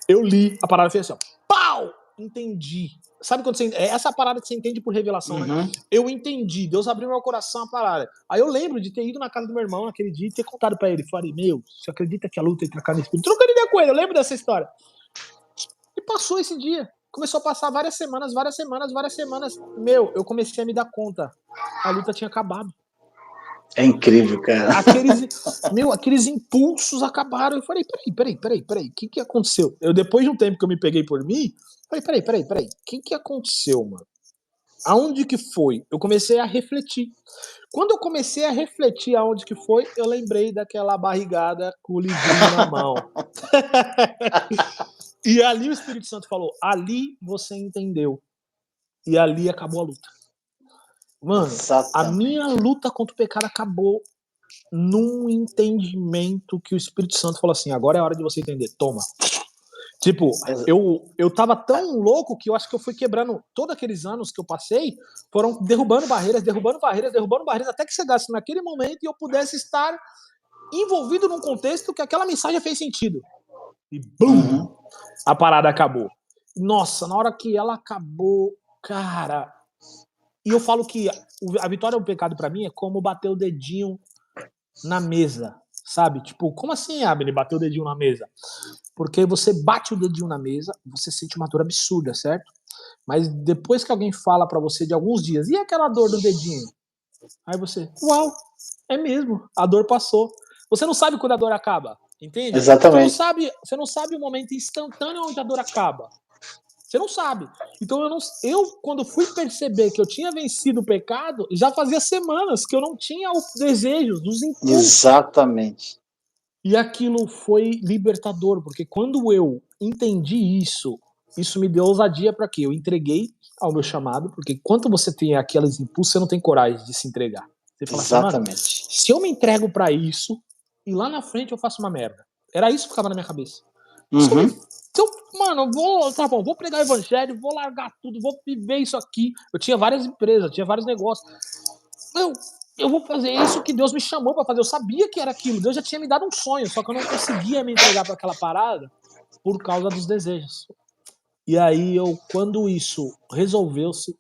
Speaker 2: Eu li, a parada fez assim, ó. Pau! Entendi. Sabe quando você... É essa parada que você entende por revelação, né? Eu entendi. Deus abriu meu coração a parada. Aí eu lembro de ter ido na casa do meu irmão naquele dia e ter contado pra ele. Falei, meu, você acredita que a luta entre a carne e o espírito? Trocando ideia com ele, eu lembro dessa história. E passou esse dia. Começou a passar várias semanas. Meu, eu comecei a me dar conta. A luta tinha acabado.
Speaker 1: É incrível, cara.
Speaker 2: Aqueles impulsos acabaram. Eu falei, peraí. O que aconteceu? Depois de um tempo que eu me peguei por mim, falei, peraí. O que aconteceu, mano? Aonde que foi? Eu comecei a refletir. Quando eu comecei a refletir aonde que foi, eu lembrei daquela barrigada com o livrinho na mão. E ali o Espírito Santo falou, ali você entendeu. E ali acabou a luta. Mano, exatamente. A minha luta contra o pecado acabou num entendimento que o Espírito Santo falou assim, agora é a hora de você entender, toma. Tipo, eu tava tão louco que eu acho que eu fui quebrando todos aqueles anos que eu passei, foram derrubando barreiras, até que chegasse naquele momento e eu pudesse estar envolvido num contexto que aquela mensagem fez sentido. E BUM! A parada acabou. Nossa, na hora que ela acabou, cara... E eu falo que a vitória do pecado pra mim é como bater o dedinho na mesa, sabe? Tipo, como assim, Abner, bater o dedinho na mesa? Porque você bate o dedinho na mesa, você sente uma dor absurda, certo? Mas depois que alguém fala pra você de alguns dias, e aquela dor do dedinho? Aí você, uau, é mesmo, a dor passou. Você não sabe quando a dor acaba, entende?
Speaker 1: Exatamente.
Speaker 2: Você não sabe o momento instantâneo onde a dor acaba. Você não sabe. Então eu, quando fui perceber que eu tinha vencido o pecado, já fazia semanas que eu não tinha os desejos, dos impulsos.
Speaker 1: Exatamente.
Speaker 2: E aquilo foi libertador, porque quando eu entendi isso me deu ousadia para quê? Eu entreguei ao meu chamado, porque quando você tem aqueles impulsos, você não tem coragem de se entregar. Você fala
Speaker 1: exatamente.
Speaker 2: Assim, se eu me entrego para isso, e lá na frente eu faço uma merda. Era isso que ficava na minha cabeça. Mano, vou pregar o evangelho, vou largar tudo, vou viver isso aqui. Eu tinha várias empresas, tinha vários negócios. Eu vou fazer isso que Deus me chamou pra fazer. Eu sabia que era aquilo. Deus já tinha me dado um sonho, só que eu não conseguia me entregar para aquela parada por causa dos desejos. E aí, quando isso resolveu-se,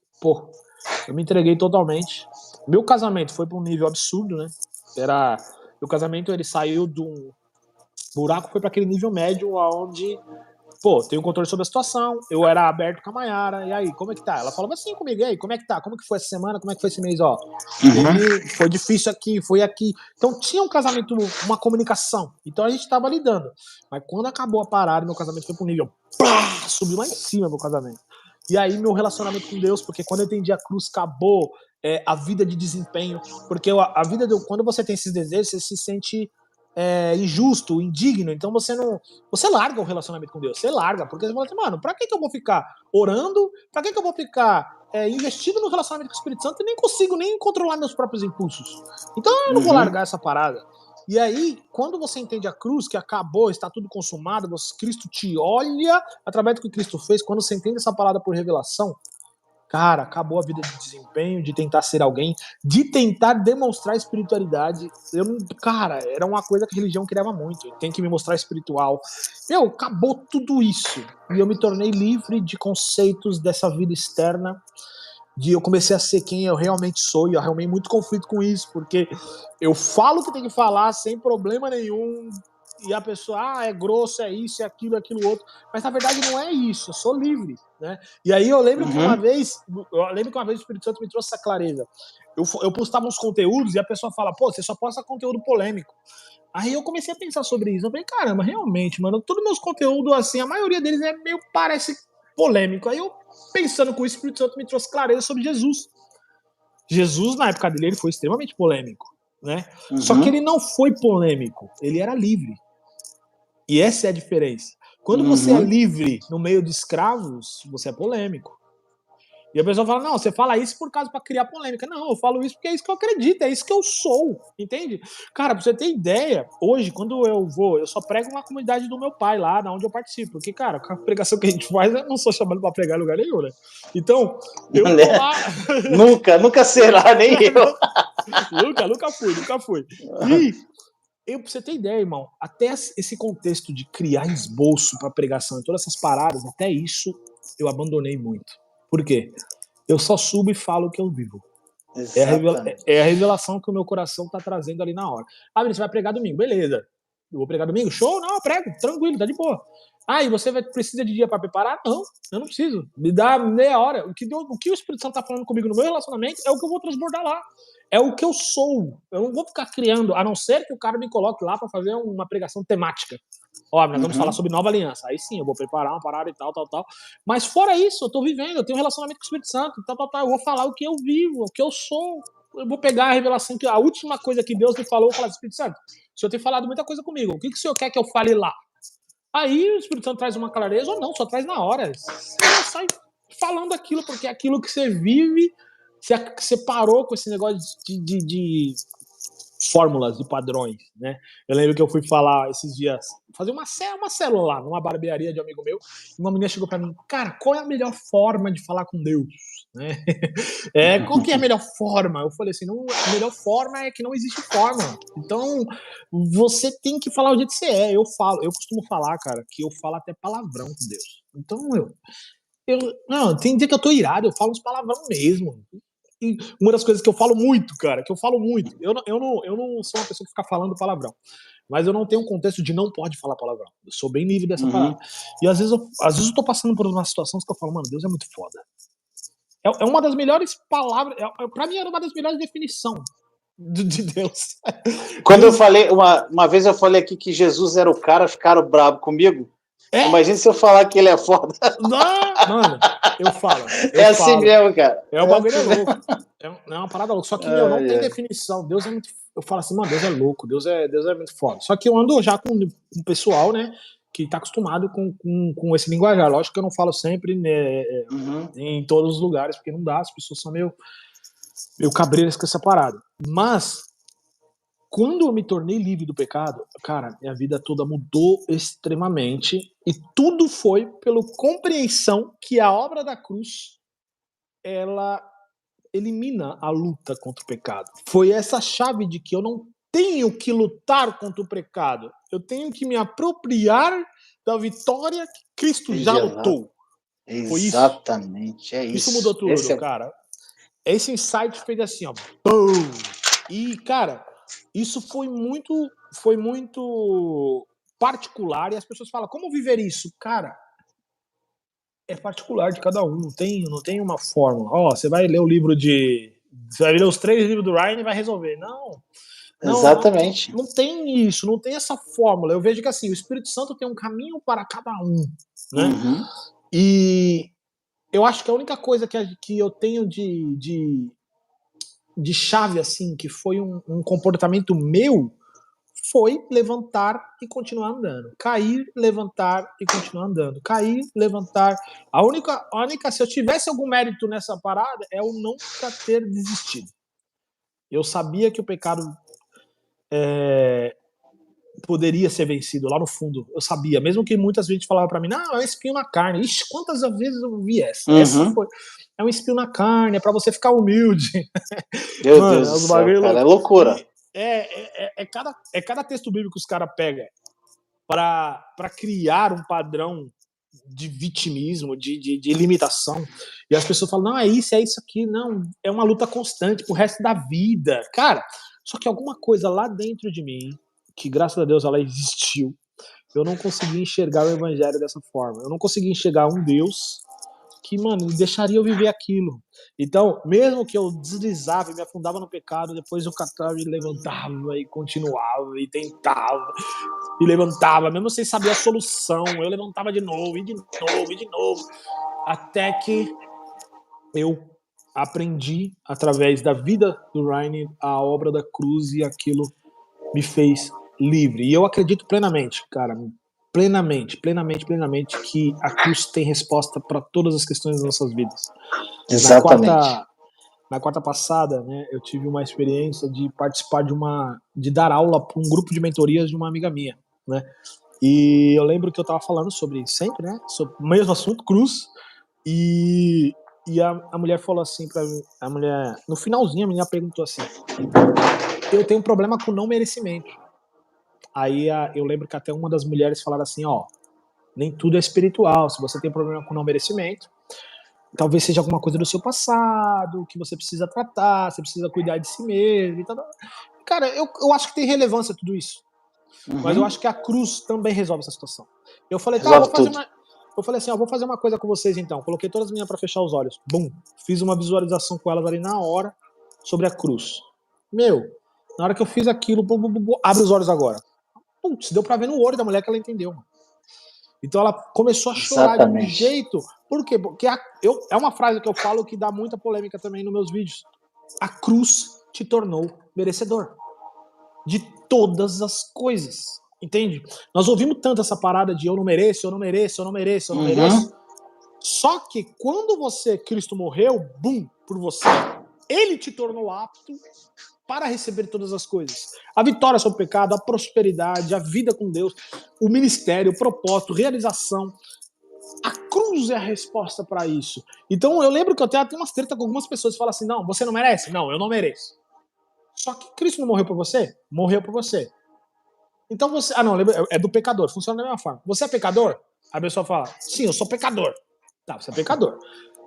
Speaker 2: eu me entreguei totalmente. Meu casamento foi pra um nível absurdo, né? Meu casamento, ele saiu de um buraco, foi para aquele nível médio, onde tenho controle sobre a situação, eu era aberto com a Mayara, e aí, como é que tá? Ela falava assim comigo, e aí, como é que tá? Como que foi essa semana? Como é que foi esse mês? Foi difícil aqui, foi aqui. Então tinha um casamento, uma comunicação, então a gente tava lidando. Mas quando acabou a parada, meu casamento foi pro nível, subiu lá em cima meu casamento. E aí meu relacionamento com Deus, porque quando eu entendi a cruz, acabou a vida de desempenho, porque a vida, quando você tem esses desejos, você se sente injusto, indigno, então você larga o relacionamento com Deus, você larga, porque você fala assim, mano, pra que eu vou ficar orando, pra que eu vou ficar investido no relacionamento com o Espírito Santo e nem consigo nem controlar meus próprios impulsos, então eu não vou largar essa parada. E aí, quando você entende a cruz, que acabou, está tudo consumado, Cristo te olha através do que Cristo fez, quando você entende essa parada por revelação, cara, acabou a vida de desempenho, de tentar ser alguém, de tentar demonstrar espiritualidade. Cara, era uma coisa que a religião criava muito. Tem que me mostrar espiritual. Acabou tudo isso. E eu me tornei livre de conceitos dessa vida externa, de eu comecei a ser quem eu realmente sou, e eu arrumei muito conflito com isso, porque eu falo o que tem que falar sem problema nenhum, e a pessoa, é grosso, é isso, é aquilo, é aquilo outro, mas na verdade não é isso, eu sou livre, né? E aí eu lembro que uma vez o Espírito Santo me trouxe essa clareza. Eu postava uns conteúdos e a pessoa fala, pô, você só posta conteúdo polêmico. Aí eu comecei a pensar sobre isso. Eu falei, caramba, realmente, mano, todos meus conteúdos, assim, a maioria deles parece polêmico. Aí eu, pensando com o Espírito Santo, me trouxe clareza sobre Jesus. Jesus, na época dele, ele foi extremamente polêmico, né? Só que ele não foi polêmico, ele era livre. E essa é a diferença. Quando você é livre no meio de escravos, você é polêmico. E a pessoa fala, não, você fala isso por causa para criar polêmica. Não, eu falo isso porque é isso que eu acredito, é isso que eu sou, entende? Cara, pra você ter ideia, hoje, quando eu só prego na comunidade do meu pai, lá onde eu participo. Porque, cara, com a pregação que a gente faz, eu não sou chamado para pregar em lugar nenhum, né? Então, eu tô lá...
Speaker 1: nunca será, nem eu.
Speaker 2: Nunca fui. E pra você ter ideia, irmão, até esse contexto de criar esboço para pregação e todas essas paradas, até isso eu abandonei muito. Por quê? Eu só subo e falo o que eu vivo. É a revelação que o meu coração tá trazendo ali na hora. Ah, você vai pregar domingo, beleza. Eu vou pregar domingo? Show? Não, eu prego, tranquilo, tá de boa. Ah, e você precisa de dia para preparar? Não, eu não preciso. Me dá meia hora. O que o Espírito Santo tá falando comigo no meu relacionamento é o que eu vou transbordar lá. É o que eu sou. Eu não vou ficar criando, a não ser que o cara me coloque lá para fazer uma pregação temática. Ó, nós vamos falar sobre nova aliança. Aí sim, eu vou preparar uma parada e tal. Mas fora isso, eu tô vivendo, eu tenho um relacionamento com o Espírito Santo, tal. Eu vou falar o que eu vivo, o que eu sou. Eu vou pegar a revelação, a última coisa que Deus me falou, eu vou falar, Espírito Santo, o Senhor tem falado muita coisa comigo, o que o Senhor quer que eu fale lá? Aí o Espírito Santo traz uma clareza ou não, só traz na hora. Você sai falando aquilo, porque é aquilo que você vive, você parou com esse negócio de fórmulas e padrões, né? Eu lembro que eu fui falar esses dias, fazer uma célula lá, numa barbearia de um amigo meu, e uma menina chegou para mim, cara, qual é a melhor forma de falar com Deus? Né? Qual que é a melhor forma? Eu falei assim, não, a melhor forma é que não existe forma. Então, você tem que falar o jeito que você é. Eu costumo falar, cara, que eu falo até palavrão com Deus. Então, não, tem dia que eu tô irado, eu falo uns palavrão mesmo. E uma das coisas que eu falo muito, cara, eu não sou uma pessoa que fica falando palavrão, mas eu não tenho um contexto de não pode falar palavrão. Eu sou bem livre dessa parada. E às vezes eu tô passando por umas situações que eu falo, mano, Deus é muito foda. É uma das melhores palavras, pra mim era uma das melhores definições de Deus.
Speaker 1: Quando eu falei, uma vez eu falei aqui que Jesus era o cara, ficaram bravo comigo. Imagina se eu falar que ele é foda.
Speaker 2: Não, mano, eu falo.
Speaker 1: Assim mesmo, cara.
Speaker 2: O bagulho é louco. É uma parada louca. Só que não tem definição. Deus é muito. Eu falo assim, mano, Deus é louco, Deus é muito foda. Só que eu ando já com um pessoal, né, que tá acostumado com esse linguajar. Lógico que eu não falo sempre, né, em todos os lugares, porque não dá, as pessoas são meio cabreiras com essa parada. Mas quando eu me tornei livre do pecado, cara, minha vida toda mudou extremamente e tudo foi pela compreensão que a obra da cruz, ela elimina a luta contra o pecado. Foi essa chave de que eu não tenho que lutar contra o pecado, eu tenho que me apropriar da vitória que Cristo já lutou.
Speaker 1: Exatamente, é isso.
Speaker 2: Isso mudou tudo, cara. Esse insight fez assim, ó, boom! E, cara, isso foi muito particular, e as pessoas falam, como viver isso? Cara, é particular de cada um, não tem uma fórmula. Você vai ler você vai ler os 3 livros do Ryan e vai resolver. Não.
Speaker 1: Exatamente.
Speaker 2: Não tem isso, não tem essa fórmula. Eu vejo que assim, o Espírito Santo tem um caminho para cada um, né? E eu acho que a única coisa que eu tenho de chave, assim, que foi um comportamento meu, foi levantar e continuar andando. Cair, levantar e continuar andando. Cair, levantar. A única, se eu tivesse algum mérito nessa parada, é eu nunca ter desistido. Eu sabia que o pecado poderia ser vencido lá no fundo. Eu sabia, mesmo que muitas vezes falava para mim, não, é um espinho na carne. Ixi, quantas vezes eu vi essa? Essa foi. É um espinho na carne, é para você ficar humilde.
Speaker 1: Meu Deus do céu, cara, é loucura.
Speaker 2: É cada texto bíblico que os caras pegam para criar um padrão de vitimismo, de limitação. E as pessoas falam, não, é isso aqui. Não, é uma luta constante pro resto da vida. Cara, só que alguma coisa lá dentro de mim, que graças a Deus ela existiu, eu não consegui enxergar o evangelho dessa forma. Eu não consegui enxergar um Deus que, mano, deixaria eu viver aquilo. Então, mesmo que eu deslizava e me afundava no pecado, depois eu catava e levantava e continuava e tentava e levantava, mesmo sem saber a solução, eu levantava de novo e de novo e de novo, até que eu aprendi, através da vida do Ryan, a obra da cruz, e aquilo me fez livre. E eu acredito plenamente, cara, plenamente, que a cruz tem resposta para todas as questões das nossas vidas.
Speaker 1: Exatamente.
Speaker 2: Na quarta passada, né, eu tive uma experiência de participar de dar aula para um grupo de mentorias de uma amiga minha, né? E eu lembro que eu estava falando sobre sempre, né, sobre o mesmo assunto, cruz, e a mulher falou assim para mim, a mulher, no finalzinho, a menina perguntou assim: eu tenho um problema com não merecimento. Aí eu lembro que até uma das mulheres falaram assim, ó, nem tudo é espiritual, se você tem problema com não merecimento, talvez seja alguma coisa do seu passado, que você precisa tratar, você precisa cuidar de si mesmo e tal. Cara, eu acho que tem relevância tudo isso, mas eu acho que a cruz também resolve essa situação. Eu falei, tá,
Speaker 1: Resolve tudo.
Speaker 2: eu falei assim, ó, vou fazer uma coisa com vocês então. Coloquei todas as meninas para fechar os olhos. Bum, fiz uma visualização com elas ali na hora sobre a cruz. Meu, na hora que eu fiz aquilo, abre os olhos agora. Putz, deu pra ver no olho da mulher que ela entendeu, mano. Então ela começou a chorar de um
Speaker 1: Exatamente.
Speaker 2: jeito. Por quê? Porque é uma frase que eu falo que dá muita polêmica também nos meus vídeos. A cruz te tornou merecedor de todas as coisas. Entende? Nós ouvimos tanto essa parada de eu não mereço, eu não mereço, eu não mereço, eu não mereço. Só que quando Cristo morreu, bum, por você, ele te tornou apto para receber todas as coisas. A vitória sobre o pecado, a prosperidade, a vida com Deus, o ministério, o propósito, realização. A cruz é a resposta para isso. Então eu lembro que eu até tenho umas tretas com algumas pessoas que falam assim, não, você não merece? Não, eu não mereço. Só que Cristo não morreu por você? Morreu por você. Então você... Ah, não, é do pecador, funciona da mesma forma. Você é pecador? A pessoa fala, sim, eu sou pecador. Tá, você é pecador.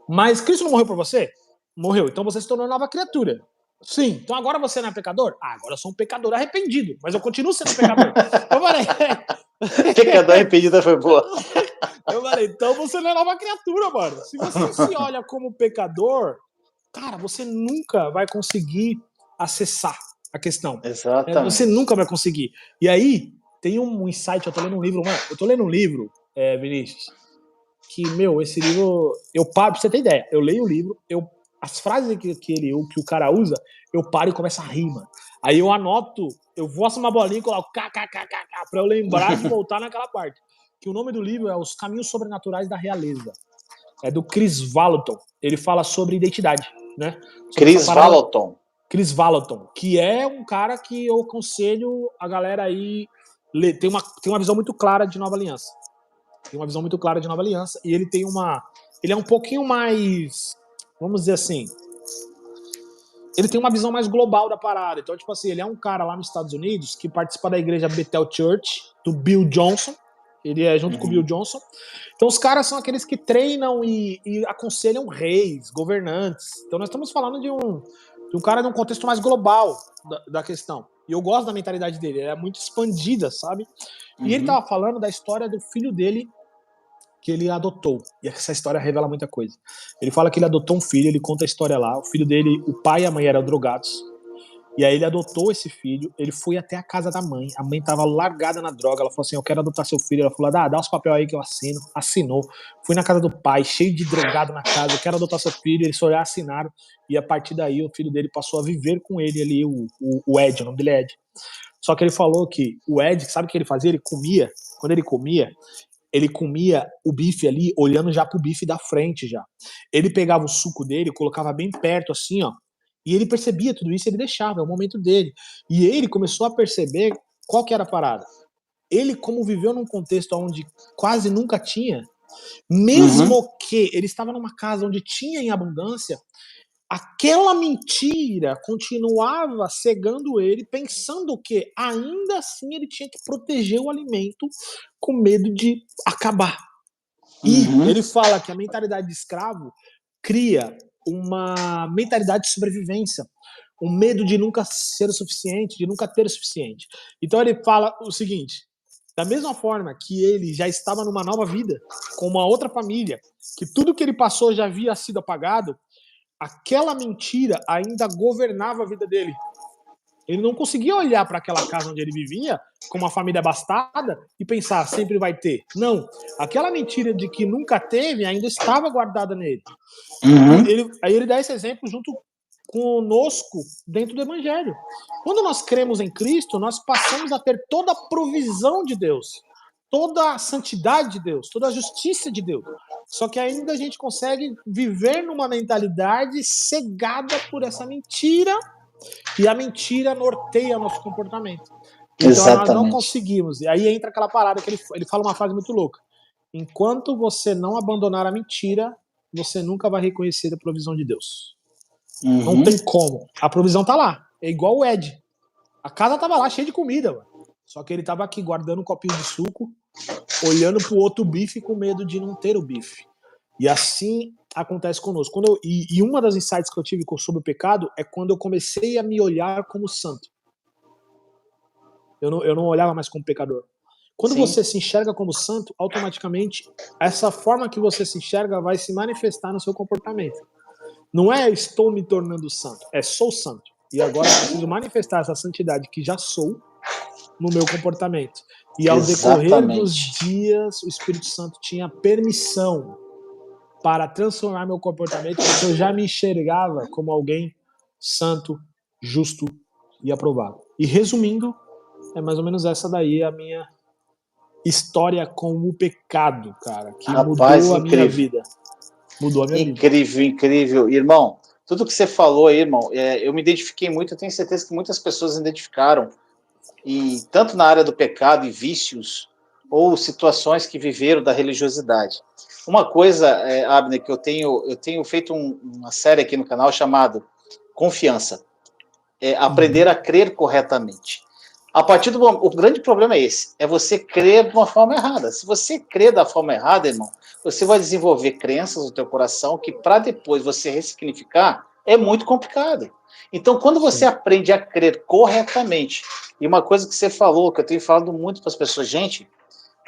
Speaker 2: Mas Cristo não morreu por você? Morreu. Então você se tornou nova criatura. Sim. Então agora você não é pecador? Ah, agora eu sou um pecador arrependido, mas eu continuo sendo pecador. Eu falei...
Speaker 1: Pecador arrependido foi boa.
Speaker 2: Eu falei, então você não é nova criatura, mano. Se você se olha como pecador, cara, você nunca vai conseguir acessar a questão.
Speaker 1: Exatamente.
Speaker 2: Você nunca vai conseguir. E aí, tem um insight, eu tô lendo um livro, mano. Eu tô lendo um livro, Vinícius, que, meu, esse livro, eu paro, pra você ter ideia, eu leio o livro, as frases que o cara usa, eu paro e começo a rir, mano. Aí eu anoto, eu faço uma bolinha e coloco kkkk pra eu lembrar de voltar naquela parte. Que o nome do livro é Os Caminhos Sobrenaturais da Realeza. É do Chris Vallotton. Ele fala sobre identidade, né? Sobre
Speaker 1: Chris Vallotton.
Speaker 2: Chris Vallotton, que é um cara que eu aconselho a galera aí tem uma visão muito clara de Nova Aliança. Tem uma visão muito clara de Nova Aliança e ele é um pouquinho mais, vamos dizer assim, ele tem uma visão mais global da parada. Então, tipo assim, ele é um cara lá nos Estados Unidos que participa da igreja Bethel Church, do Bill Johnson. Ele é junto com o Bill Johnson. Então, os caras são aqueles que treinam e aconselham reis, governantes. Então, nós estamos falando de um cara num contexto mais global da questão. E eu gosto da mentalidade dele. Ela é muito expandida, sabe? E ele tava falando da história do filho dele que ele adotou. E essa história revela muita coisa. Ele fala que ele adotou um filho, ele conta a história lá. O filho dele, o pai e a mãe eram drogados. E aí ele adotou esse filho, ele foi até a casa da mãe. A mãe tava largada na droga. Ela falou assim: eu quero adotar seu filho. Ela falou: dá os papéis aí que eu assino. Assinou. Fui na casa do pai, cheio de drogado na casa. Eu quero adotar seu filho. Eles só assinaram. E a partir daí o filho dele passou a viver com ele ali, o Ed, o nome dele é Ed. Só que ele falou que o Ed, sabe o que ele fazia? Ele comia. Quando ele comia o bife ali, olhando já pro bife da frente já. Ele pegava o suco dele, colocava bem perto assim, ó, e ele percebia tudo isso, ele deixava, é o momento dele. E ele começou a perceber qual que era a parada. Ele, como viveu num contexto onde quase nunca tinha, mesmo que ele estava numa casa onde tinha em abundância, aquela mentira continuava cegando ele, pensando que ainda assim ele tinha que proteger o alimento com medo de acabar. E ele fala que a mentalidade de escravo cria uma mentalidade de sobrevivência, um medo de nunca ser o suficiente, de nunca ter o suficiente. Então ele fala o seguinte: da mesma forma que ele já estava numa nova vida, com uma outra família, que tudo que ele passou já havia sido apagado, aquela mentira ainda governava a vida dele. Ele não conseguia olhar para aquela casa onde ele vivia, com uma família abastada, e pensar, sempre vai ter. Não. Aquela mentira de que nunca teve ainda estava guardada nele. Aí ele dá esse exemplo junto conosco dentro do Evangelho. Quando nós cremos em Cristo, nós passamos a ter toda a provisão de Deus, toda a santidade de Deus, toda a justiça de Deus. Só que ainda a gente consegue viver numa mentalidade cegada por essa mentira, e a mentira norteia nosso comportamento. Então
Speaker 1: Exatamente.
Speaker 2: Nós não conseguimos. E aí entra aquela parada que ele fala uma frase muito louca. Enquanto você não abandonar a mentira, você nunca vai reconhecer a provisão de Deus. Não tem como. A provisão tá lá. É igual o Ed. A casa tava lá, cheia de comida, mano. Só que ele tava aqui guardando um copinho de suco, olhando pro outro bife com medo de não ter o bife. E assim acontece conosco. E uma das insights que eu tive sobre o pecado é quando eu comecei a me olhar como santo. Eu não olhava mais como pecador. Quando você se enxerga como santo, automaticamente essa forma que você se enxerga vai se manifestar no seu comportamento. Não é estou me tornando santo, é sou santo. E agora eu preciso manifestar essa santidade que já sou no meu comportamento. E ao decorrer dos dias, o Espírito Santo tinha permissão para transformar meu comportamento, porque eu já me enxergava como alguém santo, justo e aprovado. E resumindo, é mais ou menos essa daí a minha história com o pecado, cara, que mudou a minha vida. Mudou a minha vida.
Speaker 1: Incrível. Irmão, tudo que você falou aí, irmão, eu me identifiquei muito, eu tenho certeza que muitas pessoas se identificaram, e tanto na área do pecado e vícios, ou situações que viveram da religiosidade. Uma coisa, Abner, que eu tenho feito uma série aqui no canal chamado Confiança. Aprender a crer corretamente. A partir do momento, o grande problema é esse, é você crer de uma forma errada. Se você crer da forma errada, irmão, você vai desenvolver crenças no teu coração que para depois você ressignificar é muito complicado. Então, quando você aprende a crer corretamente, e uma coisa que você falou, que eu tenho falado muito para as pessoas, gente,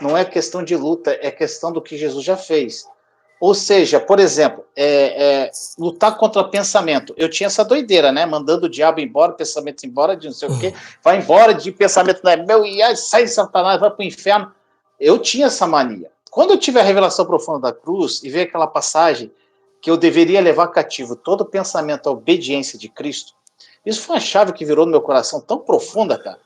Speaker 1: não é questão de luta, é questão do que Jesus já fez. Ou seja, por exemplo, lutar contra o pensamento. Eu tinha essa doideira, né? Mandando o diabo embora, pensamento embora, de não sei o quê. Vai embora, de pensamento não é meu, e aí sai Satanás, vai para o inferno. Eu tinha essa mania. Quando eu tive a revelação profunda da cruz e veio aquela passagem que eu deveria levar cativo todo o pensamento à obediência de Cristo, isso foi uma chave que virou no meu coração tão profunda, cara,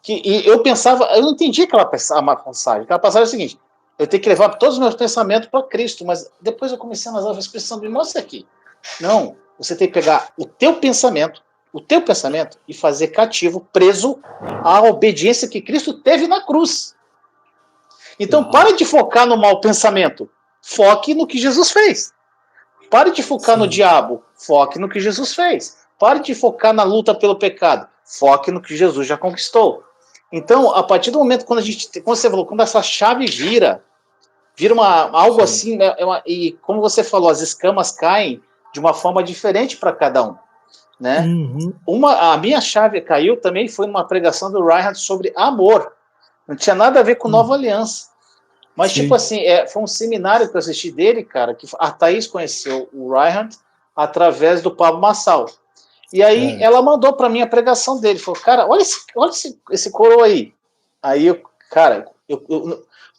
Speaker 1: e eu pensava, eu não entendi aquela passagem. Aquela passagem é o seguinte: eu tenho que levar todos os meus pensamentos para Cristo, mas depois eu comecei a analisar a expressão de mostra aqui. Não, você tem que pegar o teu pensamento e fazer cativo, preso à obediência que Cristo teve na cruz. Então, pare de focar no mau pensamento, foque no que Jesus fez. Pare de focar no diabo, foque no que Jesus fez. Pare de focar na luta pelo pecado, foque no que Jesus já conquistou. Então, a partir do momento quando você falou, quando essa chave vira algo assim, e como você falou, as escamas caem de uma forma diferente para cada um, né? A minha chave caiu também foi numa pregação do Reinhard sobre amor. Não tinha nada a ver com Nova Aliança. Mas, tipo assim, foi um seminário que eu assisti dele, cara, que a Thaís conheceu o Reinhard através do Pablo Massal. E aí ela mandou para mim a pregação dele. Falou, cara, olha esse coroa aí. Aí, eu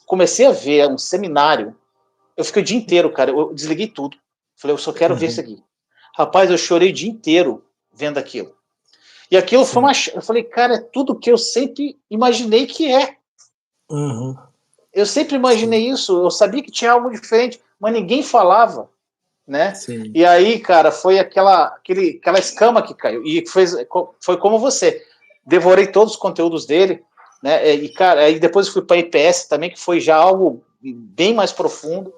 Speaker 1: comecei a ver um seminário. Eu fiquei o dia inteiro, cara. Eu desliguei tudo. Falei, eu só quero ver isso aqui. Rapaz, eu chorei o dia inteiro vendo aquilo. E aquilo foi eu falei, cara, é tudo que eu sempre imaginei que é. Eu sempre imaginei isso. Eu sabia que tinha algo diferente, mas ninguém falava, né? E aí, cara, foi aquela escama que caiu. E foi como você. Devorei todos os conteúdos dele, né? E, cara, aí depois eu fui para a IPS também, que foi já algo bem mais profundo.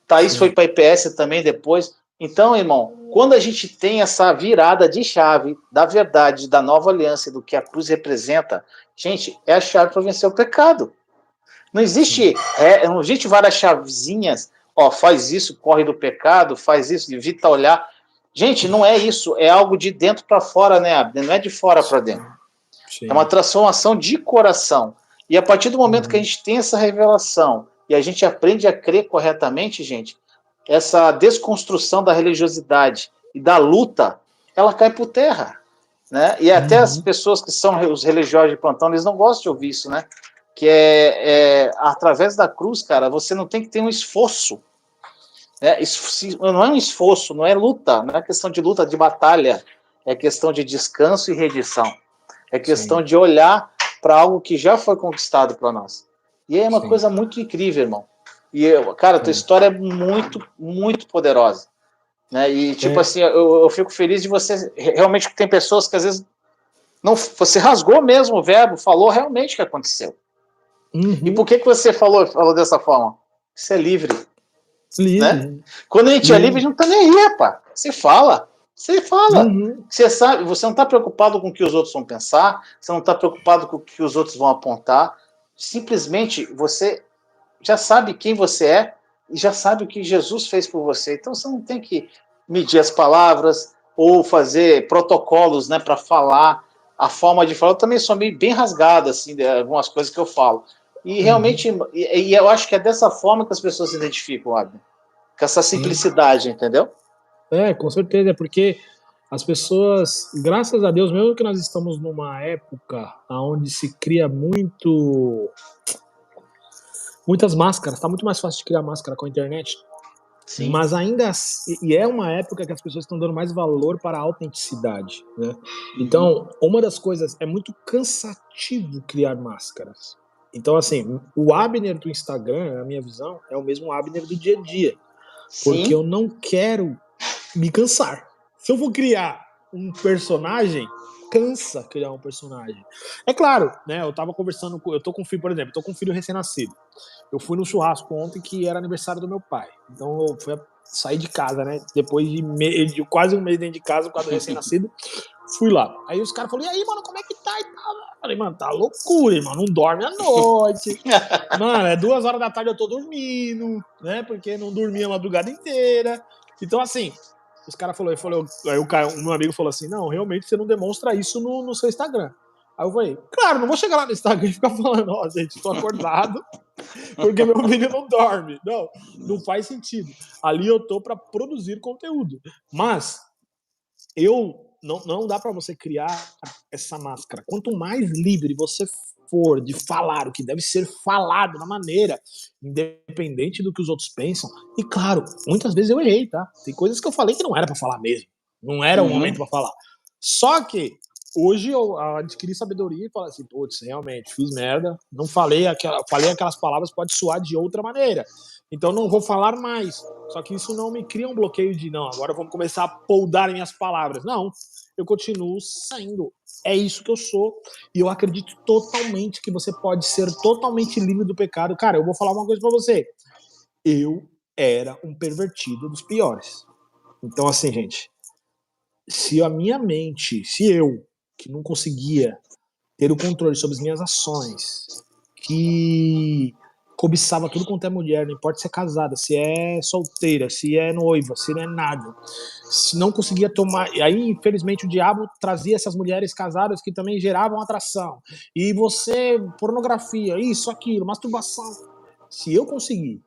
Speaker 1: Thaís foi para a IPS também depois. Então, irmão, quando a gente tem essa virada de chave da verdade, da nova aliança, do que a cruz representa, gente, é a chave para vencer o pecado. Não existe várias chavezinhas ó, faz isso, corre do pecado, faz isso, evita olhar. Gente, não é isso, é algo de dentro para fora, né, Abner? Não é de fora para dentro.
Speaker 2: Sim.
Speaker 1: É uma transformação de coração. E a partir do momento que a gente tem essa revelação e a gente aprende a crer corretamente, gente, essa desconstrução da religiosidade e da luta, ela cai por terra. Né? E até as pessoas que são os religiosos de plantão, eles não gostam de ouvir isso, né? Que através da cruz, cara, você não tem que ter um esforço. Né? Isso não é um esforço, não é luta, não é questão de luta, de batalha, é questão de descanso e redição. É questão de olhar para algo que já foi conquistado para nós. E é uma coisa muito incrível, irmão. E, cara, tua história é muito, muito poderosa. Né? E, tipo assim, eu fico feliz de você... Realmente, tem pessoas que, às vezes, não, você rasgou mesmo o verbo, falou realmente o que aconteceu. E por que você falou dessa forma? Você é livre. Né? Quando a gente é livre, a gente não tá nem aí, rapaz. Você fala. Você fala. Você sabe, você não está preocupado com o que os outros vão pensar, você não está preocupado com o que os outros vão apontar. Simplesmente você já sabe quem você é e já sabe o que Jesus fez por você. Então você não tem que medir as palavras ou fazer protocolos, né, para falar. A forma de falar, eu também sou meio bem rasgado, assim, de algumas coisas que eu falo. E realmente, e eu acho que é dessa forma que as pessoas se identificam, Abner. Com essa simplicidade, entendeu?
Speaker 2: Com certeza, porque as pessoas, graças a Deus, mesmo que nós estamos numa época onde se cria muitas máscaras, tá muito mais fácil de criar máscara com a internet. Sim. Mas ainda e é uma época que as pessoas estão dando mais valor para a autenticidade, né? Então, uma das coisas, é muito cansativo criar máscaras. Então, assim, o Abner do Instagram, a minha visão, é o mesmo Abner do dia a dia. Porque eu não quero me cansar. Se eu vou criar um personagem, cansa criar um personagem. É claro, né? Eu tava conversando eu tô com um filho, por exemplo, tô com um filho recém-nascido. Eu fui no churrasco ontem que era aniversário do meu pai. Então eu fui sair de casa, né? Depois de quase um mês dentro de casa, por causa do recém-nascido, fui lá. Aí os caras falaram, e aí, mano, como é que tá e tal? Eu falei, mano, tá loucura, irmão, não dorme à noite. Mano, 2 horas da tarde eu tô dormindo, né? Porque não dormia a madrugada inteira. Então, assim, os caras falaram, aí o meu amigo falou assim, não, realmente você não demonstra isso no seu Instagram. Aí eu falei, claro, não vou chegar lá no Instagram e ficar falando, ó, gente, tô acordado, porque meu filho não dorme. Não faz sentido. Ali eu tô para produzir conteúdo. Mas não dá para você criar essa máscara. Quanto mais livre você for de falar o que deve ser falado na maneira, independente do que os outros pensam. E claro, muitas vezes eu errei, tá? Tem coisas que eu falei que não era para falar mesmo. Não era o momento para falar. Só que hoje eu adquiri sabedoria e falei assim, putz, realmente, fiz merda, não falei aquelas palavras, pode soar de outra maneira. Então não vou falar mais. Só que isso não me cria um bloqueio de, não, agora vamos começar a poldar minhas palavras. Não, eu continuo sendo. É isso que eu sou. E eu acredito totalmente que você pode ser totalmente livre do pecado. Cara, eu vou falar uma coisa pra você. Eu era um pervertido dos piores. Então, assim, gente, se eu, que não conseguia ter o controle sobre as minhas ações, que cobiçava tudo quanto é mulher, não importa se é casada, se é solteira, se é noiva, se não é nada, se não conseguia tomar, e aí infelizmente o diabo trazia essas mulheres casadas que também geravam atração, e você, pornografia, isso, aquilo, masturbação. Se eu conseguir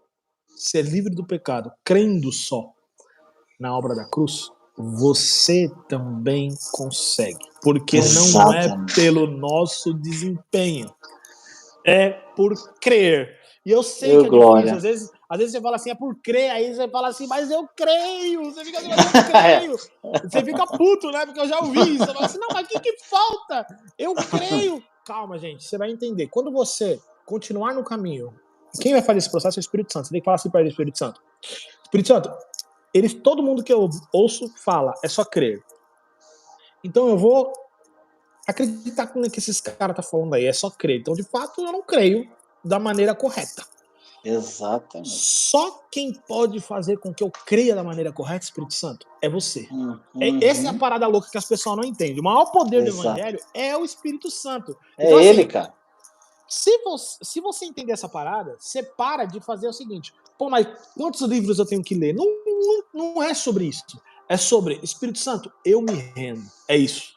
Speaker 2: ser livre do pecado, crendo só na obra da cruz, você também consegue. Porque Exatamente. Não é pelo nosso desempenho, é por crer. E eu sei que é difícil. Às vezes você fala assim, é por crer. Aí você fala assim, mas eu creio. Você fica assim, mas eu creio. Você fica puto, né? Porque eu já ouvi isso. Você fala assim, não, mas o que falta? Eu creio. Calma, gente. Você vai entender. Quando você continuar no caminho, quem vai fazer esse processo é o Espírito Santo. Você tem que falar assim para ele, Espírito Santo. Espírito Santo, todo mundo que eu ouço fala, é só crer. Então eu vou acreditar no que esses caras estão falando aí, é só crer. Então, de fato, eu não creio da maneira correta.
Speaker 1: Exatamente.
Speaker 2: Só quem pode fazer com que eu creia da maneira correta, Espírito Santo, é você. Essa é a parada louca que as pessoas não entendem. O maior poder do Evangelho é o Espírito Santo.
Speaker 1: Então, ele, assim, cara.
Speaker 2: Se você entender essa parada, você para de fazer o seguinte: pô, mas quantos livros eu tenho que ler? Não é sobre isso. É sobre Espírito Santo, eu me rendo. É isso.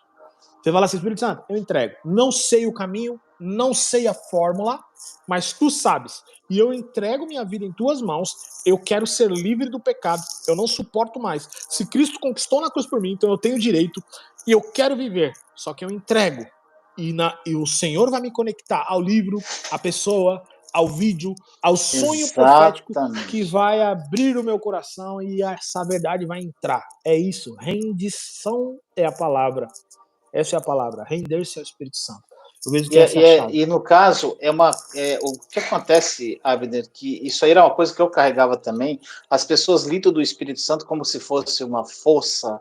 Speaker 2: Você fala assim: Espírito Santo, eu entrego. Não sei o caminho, não sei a fórmula, mas tu sabes. E eu entrego minha vida em tuas mãos. Eu quero ser livre do pecado. Eu não suporto mais. Se Cristo conquistou na cruz por mim, então eu tenho direito. E eu quero viver. Só que eu entrego. E o Senhor vai me conectar ao livro, à pessoa, ao vídeo, ao sonho profético que vai abrir o meu coração e essa verdade vai entrar. É isso. Rendição é a palavra. Essa é a palavra. Render-se ao Espírito Santo. Eu vejo que essa é a chave.
Speaker 1: E no caso, o que acontece, Abner, que isso aí era uma coisa que eu carregava também, as pessoas lidam do Espírito Santo como se fosse uma força,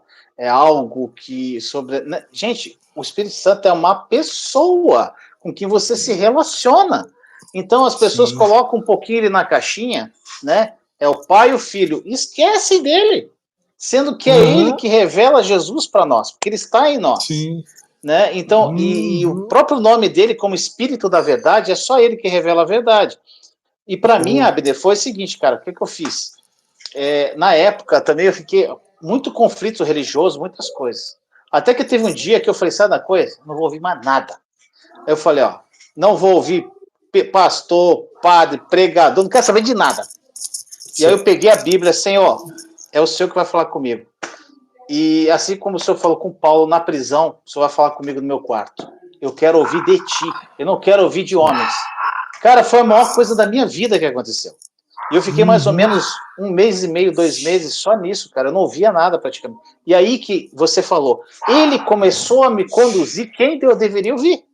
Speaker 1: algo que sobre... Né? Gente, o Espírito Santo é uma pessoa com quem você se relaciona. Então as pessoas colocam um pouquinho ele na caixinha, né? É o Pai e o Filho. Esquecem dele, sendo que é ele que revela Jesus para nós, porque ele está em nós.
Speaker 2: Sim.
Speaker 1: Né? Então, e o próprio nome dele, como Espírito da Verdade, é só ele que revela a verdade. E para mim, Abner, foi o seguinte, cara, o que eu fiz? Na época, também eu fiquei muito conflito religioso, muitas coisas. Até que teve um dia que eu falei, sabe da coisa? Não vou ouvir mais nada. Eu falei, ó, não vou ouvir pastor, padre, pregador, não quero saber de nada. Sim. E aí eu peguei a Bíblia, Senhor, é o Senhor que vai falar comigo. E assim como o Senhor falou com Paulo na prisão, o Senhor vai falar comigo no meu quarto. Eu quero ouvir de ti, eu não quero ouvir de homens. Cara, foi a maior coisa da minha vida que aconteceu. E eu fiquei mais ou menos 1 mês e meio, 2 meses só nisso, cara. Eu não ouvia nada praticamente. E aí que você falou, ele começou a me conduzir quem eu deveria ouvir.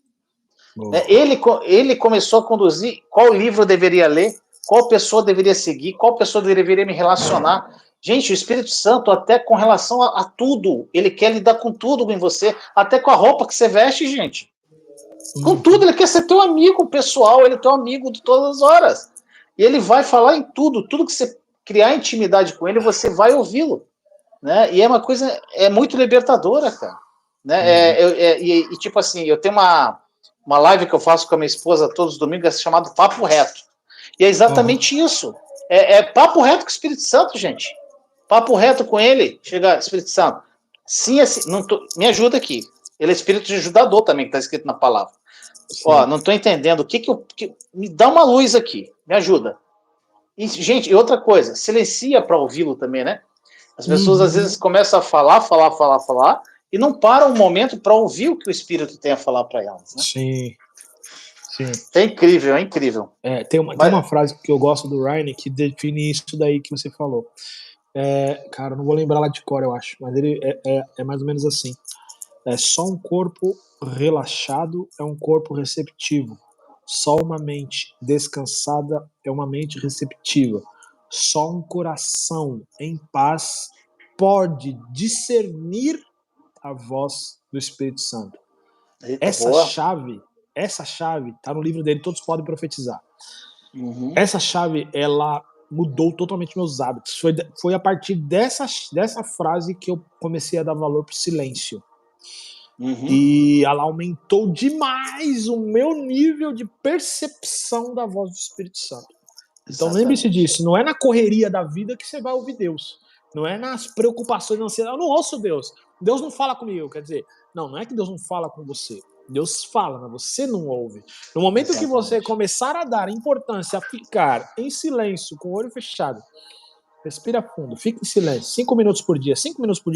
Speaker 1: Ele começou a conduzir qual livro eu deveria ler, qual pessoa deveria seguir, qual pessoa deveria me relacionar. Gente, o Espírito Santo, até com relação a tudo, ele quer lidar com tudo em você, até com a roupa que você veste, gente. Com tudo, ele quer ser teu amigo pessoal, ele é teu amigo de todas as horas. E ele vai falar em tudo que você criar intimidade com ele, você vai ouvi-lo. Né? E é uma coisa, muito libertadora, cara. Né? E tipo assim, eu tenho uma live que eu faço com a minha esposa todos os domingos, chamado Papo Reto. E é exatamente isso. É papo reto com o Espírito Santo, gente. Papo reto com ele. Chega, Espírito Santo. Sim, assim, me ajuda aqui. Ele é espírito de ajudador também, que está escrito na palavra. Sim. Ó, não estou entendendo. Me dá uma luz aqui. Me ajuda. E, gente, e outra coisa, silencia para ouvi-lo também, né? As pessoas às vezes começam a falar, e não param um momento para ouvir o que o Espírito tem a falar para elas. Né?
Speaker 2: Sim. Sim.
Speaker 1: É incrível, é incrível.
Speaker 2: Tem uma frase que eu gosto do Ryan que define isso daí que você falou. Cara, não vou lembrar lá de cor, eu acho, mas ele é mais ou menos assim. Só um corpo relaxado é um corpo receptivo. Só uma mente descansada é uma mente receptiva. Só um coração em paz pode discernir a voz do Espírito Santo.
Speaker 1: Eita,
Speaker 2: Essa chave tá no livro dele, Todos Podem Profetizar. Essa chave, ela mudou totalmente meus hábitos. Foi a partir dessa frase que eu comecei a dar valor pro silêncio. E ela aumentou demais o meu nível de percepção da voz do Espírito Santo. Então lembre-se disso, não é na correria da vida que você vai ouvir Deus. Não é nas preocupações, na ansiedade. Eu não ouço Deus. Deus não fala comigo, quer dizer, não é que Deus não fala com você. Deus fala, mas você não ouve. No momento que você começar a dar importância a ficar em silêncio, com o olho fechado, respira fundo, fica em silêncio, 5 minutos por dia,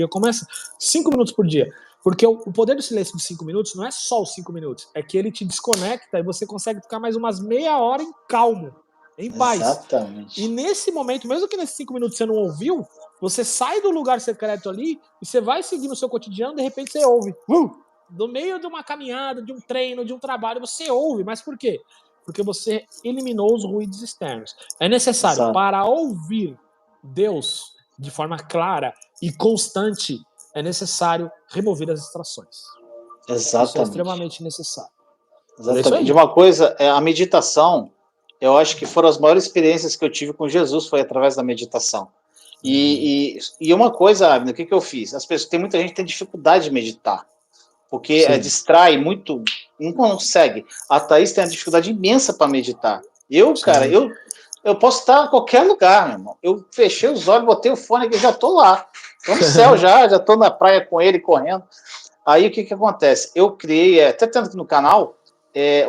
Speaker 2: começa 5 minutos por dia. Porque o poder do silêncio de 5 minutos não é só os 5 minutos, é que ele te desconecta e você consegue ficar mais umas meia hora em calmo, em paz.
Speaker 1: Exatamente.
Speaker 2: E nesse momento, mesmo que nesses 5 minutos você não ouviu, você sai do lugar secreto ali e você vai seguir no seu cotidiano, de repente você ouve. No meio de uma caminhada, de um treino, de um trabalho, você ouve. Mas por quê? Porque você eliminou os ruídos externos. É necessário, para ouvir Deus de forma clara e constante, é necessário remover as distrações.
Speaker 1: Exatamente.
Speaker 2: Isso é extremamente necessário.
Speaker 1: Exatamente. De uma coisa, a meditação, eu acho que foram as maiores experiências que eu tive com Jesus, foi através da meditação. E uma coisa, Abner, o que eu fiz? Tem muita gente que tem dificuldade de meditar. porque distrai muito, não consegue. A Thaís tem uma dificuldade imensa para meditar. Cara, eu posso estar em qualquer lugar, meu irmão. Eu fechei os olhos, botei o fone aqui, já estou lá. Estou no céu já estou na praia com ele, correndo. Aí o que acontece? Eu criei, até tanto aqui no canal,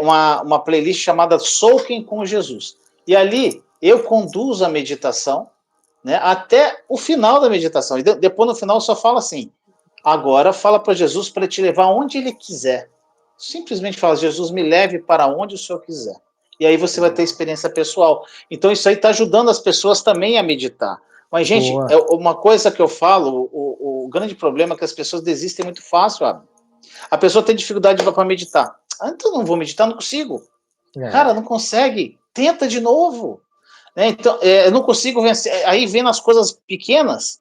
Speaker 1: uma playlist chamada Soaking com Jesus. E ali eu conduzo a meditação, né, até o final da meditação. E depois no final eu só falo assim, agora fala para Jesus para ele te levar onde ele quiser. Simplesmente fala, Jesus, me leve para onde o Senhor quiser. E aí você vai ter experiência pessoal. Então isso aí está ajudando as pessoas também a meditar. Mas, gente, uma coisa que eu falo, o grande problema é que as pessoas desistem muito fácil, Abner. A pessoa tem dificuldade para meditar. Então não vou meditar, não consigo. Cara, não consegue. Tenta de novo. Né? Então, eu não consigo vencer. Aí vem nas coisas pequenas.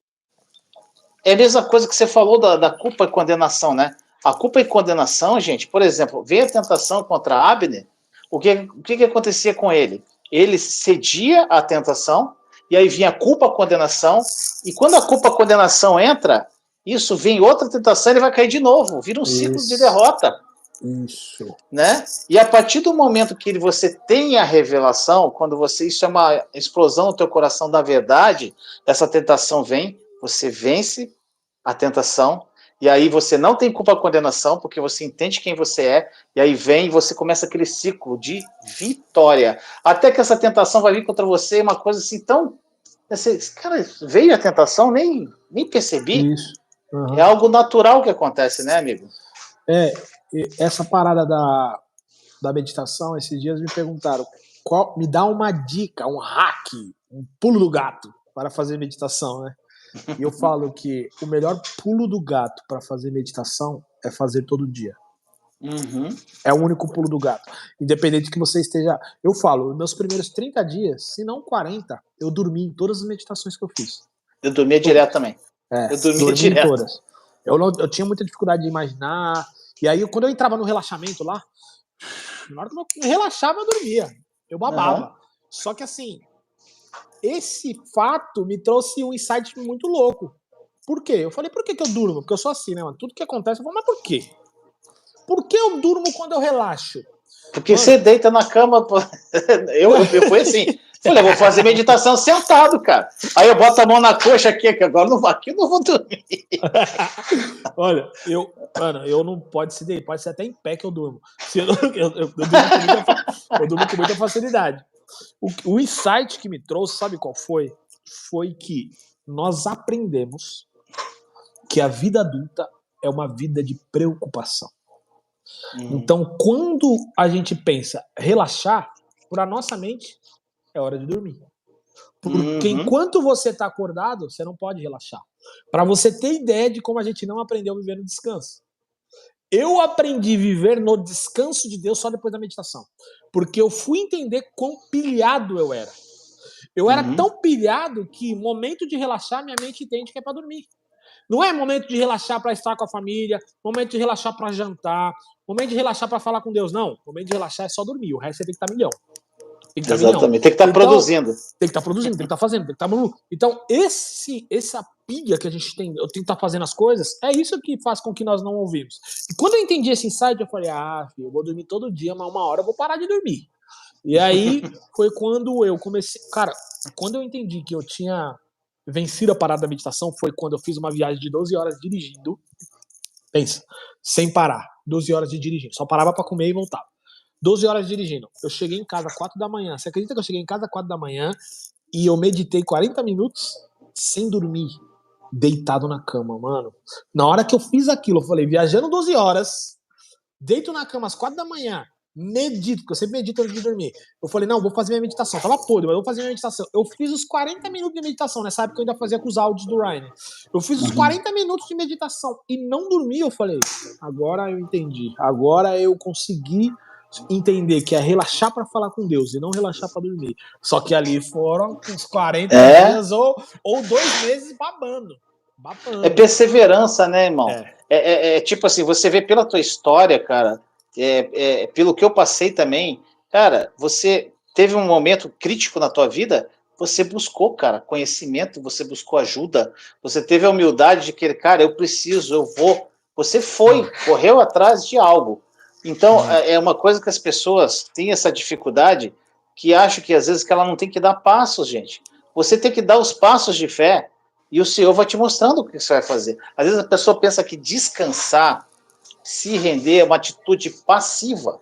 Speaker 1: É a mesma coisa que você falou da culpa e condenação, né? A culpa e condenação, gente, por exemplo, veio a tentação contra Abner, o que acontecia com ele? Ele cedia à tentação, e aí vinha a culpa, a condenação, e quando a culpa, a condenação entra, isso vem outra tentação, ele vai cair de novo, vira um ciclo de derrota.
Speaker 2: Isso.
Speaker 1: Né? E a partir do momento que você tem a revelação, quando isso é uma explosão no teu coração da verdade, essa tentação vem, você vence a tentação, e aí você não tem culpa ou condenação, porque você entende quem você é, e aí vem e você começa aquele ciclo de vitória. Até que essa tentação vai vir contra você, uma coisa assim tão... Cara, veio a tentação, nem percebi.
Speaker 2: Isso. Uhum.
Speaker 1: É algo natural que acontece, né, amigo?
Speaker 2: Essa parada da meditação, esses dias me perguntaram, me dá uma dica, um hack, um pulo do gato para fazer meditação, né? E eu falo que o melhor pulo do gato para fazer meditação é fazer todo dia.
Speaker 1: Uhum.
Speaker 2: É o único pulo do gato. Independente que você esteja... Eu falo, meus primeiros 30 dias, se não 40, eu dormi em todas as meditações que eu fiz.
Speaker 1: Eu dormia direto também.
Speaker 2: Eu dormia direto. Em todas. Eu tinha muita dificuldade de imaginar. E aí, quando eu entrava no relaxamento lá, na hora que eu relaxava, eu dormia. Eu babava. Uhum. Só que assim, esse fato me trouxe um insight muito louco. Por quê? Eu falei, por que eu durmo? Porque eu sou assim, né, mano? Tudo que acontece, eu falo, mas por quê? Por que eu durmo quando eu relaxo?
Speaker 1: Porque você deita na cama. Eu fui assim. Falei, eu vou fazer meditação sentado, cara. Aí eu boto a mão na coxa aqui, que agora aqui eu não vou dormir.
Speaker 2: Olha, eu não pode ser até em pé que eu durmo. Eu durmo com muita facilidade. O insight que me trouxe, sabe qual foi? Foi que nós aprendemos que a vida adulta é uma vida de preocupação. Então, quando a gente pensa relaxar, para a nossa mente, é hora de dormir. Porque enquanto você está acordado, você não pode relaxar. Para você ter ideia de como a gente não aprendeu a viver no descanso. Eu aprendi a viver no descanso de Deus só depois da meditação. Porque eu fui entender quão pilhado eu era. Eu era tão pilhado que momento de relaxar, minha mente entende que é para dormir. Não é momento de relaxar para estar com a família, momento de relaxar para jantar, momento de relaxar para falar com Deus. Não, momento de relaxar é só dormir. O resto você tem que estar milhão.
Speaker 1: Exatamente, tem que estar produzindo.
Speaker 2: Tem que estar produzindo, tem que estar fazendo, tem que estar... Então, essa pilha que a gente tem, eu tenho que estar fazendo as coisas, é isso que faz com que nós não ouvimos. E quando eu entendi esse insight, eu falei, filho, eu vou dormir todo dia, mas uma hora eu vou parar de dormir. E aí, foi quando eu comecei... Cara, quando eu entendi que eu tinha vencido a parada da meditação, foi quando eu fiz uma viagem de 12 horas dirigindo, pensa, sem parar, 12 horas de dirigindo, só parava para comer e voltava. 12 horas dirigindo. Eu cheguei em casa às 4 da manhã. Você acredita que eu cheguei em casa às 4 da manhã e eu meditei 40 minutos sem dormir, deitado na cama, mano? Na hora que eu fiz aquilo, eu falei, viajando 12 horas, deito na cama às 4 da manhã, medito, porque eu sempre medito antes de dormir. Eu falei, não, vou fazer minha meditação. Tava podre, mas eu vou fazer minha meditação. Eu fiz os 40 minutos de meditação, nessa época eu ainda fazia com os áudios do Ryan. Eu fiz os 40 minutos de meditação e não dormi. Eu falei, agora eu entendi. Agora eu consegui entender que é relaxar para falar com Deus e não relaxar para dormir. Só que ali foram uns 40 dias ou 2 meses babando.
Speaker 1: É perseverança, né, irmão? É tipo assim, você vê pela tua história, cara, pelo que eu passei também, cara, você teve um momento crítico na tua vida, você buscou, cara, conhecimento, você buscou ajuda, você teve a humildade de que, cara, eu vou Você correu atrás de algo. Então, é uma coisa que as pessoas têm essa dificuldade, que acham que às vezes que ela não tem que dar passos, gente. Você tem que dar os passos de fé e o Senhor vai te mostrando o que você vai fazer. Às vezes a pessoa pensa que descansar, se render é uma atitude passiva.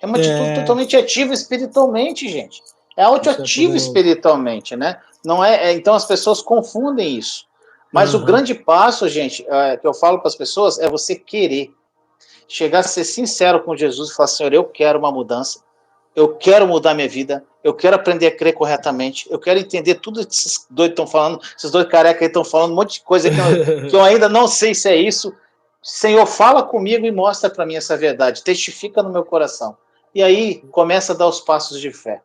Speaker 1: É uma atitude totalmente ativa espiritualmente, gente. É autoativo espiritualmente, né? Não então as pessoas confundem isso. Mas o grande passo, gente, que eu falo para as pessoas, é você querer. Chegar a ser sincero com Jesus e falar, Senhor, eu quero uma mudança, eu quero mudar minha vida, eu quero aprender a crer corretamente, eu quero entender tudo que esses dois estão falando, esses dois carecas aí estão falando um monte de coisa que eu ainda não sei se é isso. Senhor, fala comigo e mostra para mim essa verdade, testifica no meu coração. E aí começa a dar os passos de fé.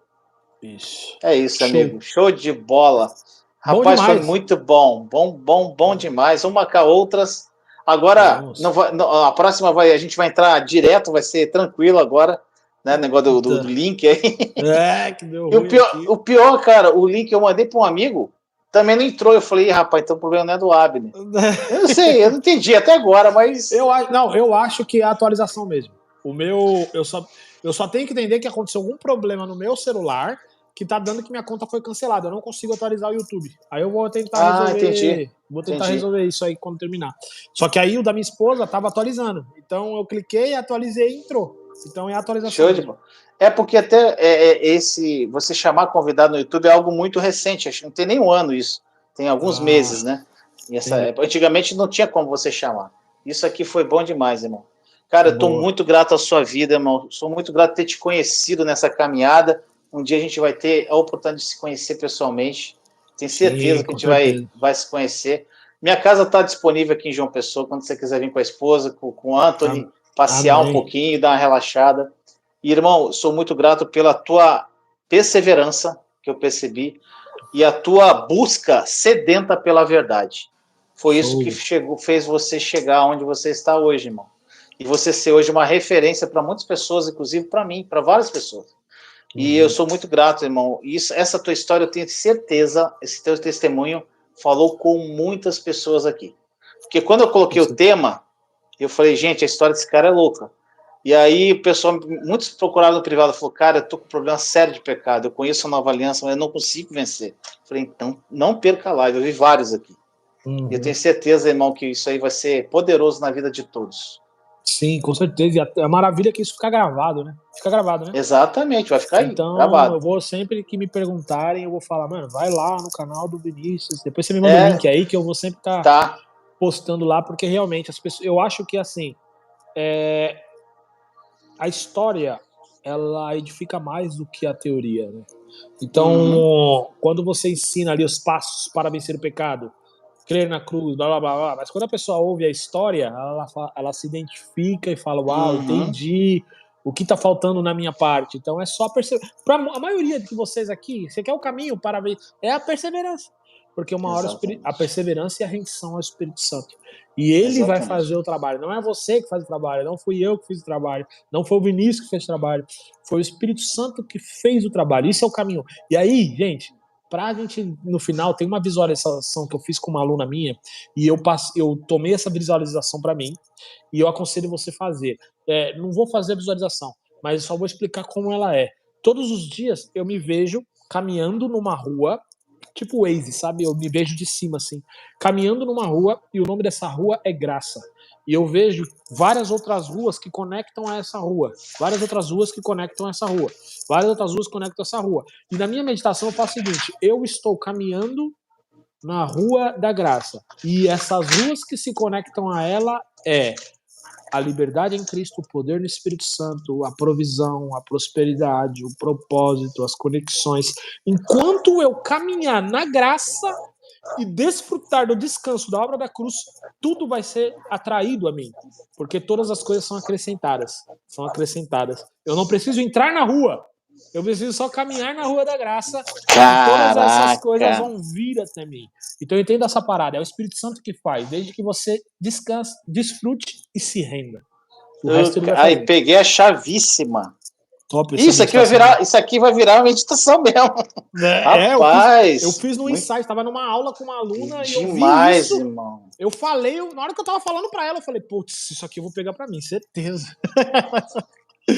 Speaker 2: Isso.
Speaker 1: É isso, amigo. Show de bola. Rapaz, foi muito bom. Bom demais. Vamos marcar outras. Agora, a próxima a gente vai entrar direto, vai ser tranquilo agora, né? Negócio do link aí.
Speaker 2: Que deu
Speaker 1: ruim. O pior, cara, o link eu mandei para um amigo, também não entrou. Eu falei, rapaz, então o problema não é do Abner. Eu não sei, eu não entendi até agora, mas.
Speaker 2: Eu acho que é a atualização mesmo. O meu. Eu só tenho que entender que aconteceu algum problema no meu celular que tá dando que minha conta foi cancelada. Eu não consigo atualizar o YouTube. Aí eu vou tentar resolver.
Speaker 1: Entendi.
Speaker 2: Vou tentar resolver isso aí quando terminar. Só que aí o da minha esposa tava atualizando. Então eu cliquei, atualizei e entrou. Então é a atualização.
Speaker 1: Show de bola. É porque até você chamar convidado no YouTube é algo muito recente. Acho que não tem nem um ano isso. Tem alguns meses, né? Antigamente não tinha como você chamar. Isso aqui foi bom demais, irmão. Cara, eu estou muito grato à sua vida, irmão. Sou muito grato por ter te conhecido nessa caminhada. Um dia a gente vai ter a oportunidade de se conhecer pessoalmente. Tenho certeza que a gente vai se conhecer. Minha casa está disponível aqui em João Pessoa, quando você quiser vir com a esposa, com o Anthony, passear um pouquinho, dar uma relaxada. E, irmão, sou muito grato pela tua perseverança, que eu percebi, e a tua busca sedenta pela verdade. Foi isso que fez você chegar onde você está hoje, irmão. E você ser hoje uma referência para muitas pessoas, inclusive para mim, para várias pessoas. E eu sou muito grato, irmão. Essa tua história, eu tenho certeza, esse teu testemunho falou com muitas pessoas aqui. Porque quando eu coloquei o tema, eu falei, gente, a história desse cara é louca. E aí o pessoal, muitos procuraram no privado, falou, cara, eu tô com um problema sério de pecado, eu conheço a Nova Aliança, mas eu não consigo vencer. Eu falei, então, não perca a live, eu vi vários aqui. E eu tenho certeza, irmão, que isso aí vai ser poderoso na vida de todos.
Speaker 2: Sim, com certeza. E a maravilha é que isso fica gravado, né? Fica gravado, né?
Speaker 1: Exatamente, vai ficar aí,
Speaker 2: então,
Speaker 1: gravado.
Speaker 2: Eu vou sempre que me perguntarem, eu vou falar, mano, vai lá no canal do Vinícius, depois você me manda o link aí, que eu vou sempre estar postando lá, porque realmente as pessoas, eu acho que assim, a história, ela edifica mais do que a teoria, né? Então, quando você ensina ali os passos para vencer o pecado, crer na cruz, blá, blá, blá, blá. Mas quando a pessoa ouve a história, ela se identifica e fala, uau, entendi o que está faltando na minha parte. Então é só perceber. Para a maioria de vocês aqui, você quer o caminho para ver, é a perseverança. Porque uma hora a perseverança e a rendição ao Espírito Santo. E ele vai fazer o trabalho. Não é você que faz o trabalho, não fui eu que fiz o trabalho, não foi o Vinícius que fez o trabalho, foi o Espírito Santo que fez o trabalho. Isso é o caminho. E aí, gente, pra gente, no final, tem uma visualização que eu fiz com uma aluna minha, e eu tomei essa visualização para mim, e eu aconselho você fazer. Não vou fazer a visualização, mas só vou explicar como ela é. Todos os dias eu me vejo caminhando numa rua, tipo Waze, sabe? Eu me vejo de cima, assim, caminhando numa rua, e o nome dessa rua é Graça. E eu vejo várias outras ruas que conectam a essa rua. Várias outras ruas que conectam a essa rua. Várias outras ruas que conectam a essa rua. E na minha meditação eu faço o seguinte, eu estou caminhando na Rua da Graça. E essas ruas que se conectam a ela a liberdade em Cristo, o poder no Espírito Santo, a provisão, a prosperidade, o propósito, as conexões. Enquanto eu caminhar na graça e desfrutar do descanso da obra da cruz, tudo vai ser atraído a mim, porque todas as coisas são acrescentadas. Eu não preciso entrar na rua, eu preciso só caminhar na Rua da Graça. E todas essas coisas vão vir até mim. Então eu entendo essa parada, é o Espírito Santo que faz, desde que você descanse, desfrute e se renda. O resto ele vai fazer.
Speaker 1: Peguei a chavíssima.
Speaker 2: top essa
Speaker 1: Isso aqui vai
Speaker 2: meditação.
Speaker 1: virar, isso aqui vai virar uma meditação mesmo. Rapaz,
Speaker 2: eu fiz no ensaio, estava numa aula com uma aluna e eu vi
Speaker 1: demais,
Speaker 2: isso.
Speaker 1: irmão.
Speaker 2: Eu falei, na hora que eu tava falando pra ela, eu falei, putz, isso aqui eu vou pegar pra mim, certeza.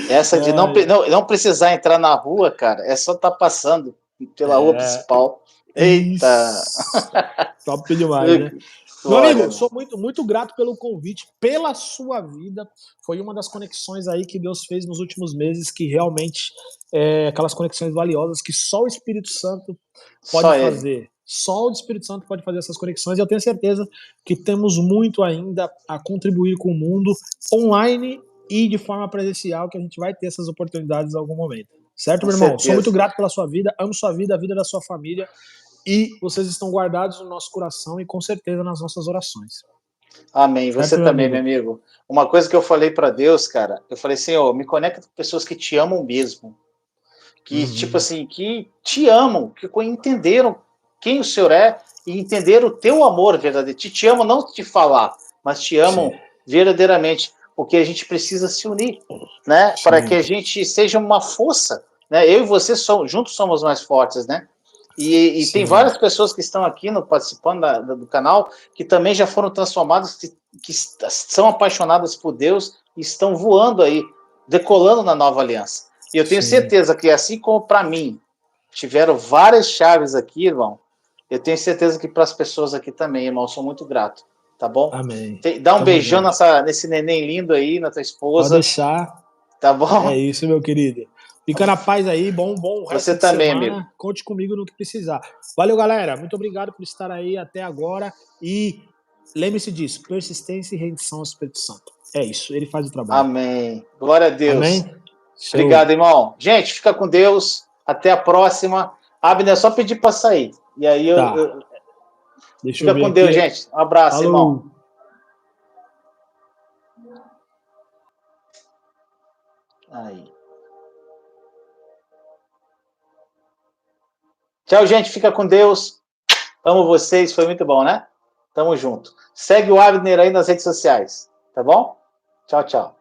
Speaker 1: Essa de não precisar entrar na rua, cara, é só estar passando pela rua principal. Eita!
Speaker 2: Top demais, né? Meu amigo, sou muito grato pelo convite, pela sua vida. Foi uma das conexões aí que Deus fez nos últimos meses, que realmente aquelas conexões valiosas que só o Espírito Santo pode fazer. Só o Espírito Santo pode fazer essas conexões. E eu tenho certeza que temos muito ainda a contribuir com o mundo online e de forma presencial, que a gente vai ter essas oportunidades em algum momento. Certo, meu irmão? Sou muito grato pela sua vida, amo sua vida, a vida da sua família. E vocês estão guardados no nosso coração e com certeza nas nossas orações.
Speaker 1: Amém. Você certo, também, meu amigo. Uma coisa que eu falei para Deus, cara, eu falei, Senhor, me conecta com pessoas que te amam mesmo. Que, tipo assim, que te amam, que entenderam quem o Senhor é e entenderam o teu amor verdadeiro. Te amam não te falar, mas te amam verdadeiramente. Porque a gente precisa se unir, né? Para que a gente seja uma força, né? Eu e você juntos somos mais fortes, né? E tem várias pessoas que estão aqui participando do canal que também já foram transformadas, que são apaixonadas por Deus e estão voando aí, decolando na nova aliança. E eu tenho certeza que, assim como para mim, tiveram várias chaves aqui, irmão, eu tenho certeza que para as pessoas aqui também, irmão, eu sou muito grato, tá bom?
Speaker 2: Amém.
Speaker 1: Dá um beijão nesse neném lindo aí, na tua esposa.
Speaker 2: Pode deixar.
Speaker 1: Tá bom?
Speaker 2: É isso, meu querido. Fica na paz aí, bom resto
Speaker 1: Você
Speaker 2: de
Speaker 1: também,
Speaker 2: semana.
Speaker 1: amigo.
Speaker 2: Conte comigo no que precisar. Valeu, galera. Muito obrigado por estar aí até agora. E lembre-se disso, persistência e rendição ao Espírito Santo. É isso, ele faz o trabalho.
Speaker 1: Amém. Glória a Deus.
Speaker 2: Amém.
Speaker 1: Obrigado, irmão. Gente, fica com Deus. Até a próxima. Abner, é só pedir para sair. E aí
Speaker 2: Deixa
Speaker 1: fica
Speaker 2: eu ver
Speaker 1: com Deus,
Speaker 2: aqui.
Speaker 1: gente. Um abraço,
Speaker 2: Falou.
Speaker 1: irmão. Aí. Tchau, gente. Fica com Deus. Amo vocês. Foi muito bom, né? Tamo junto. Segue o Abner aí nas redes sociais. Tá bom? Tchau, tchau.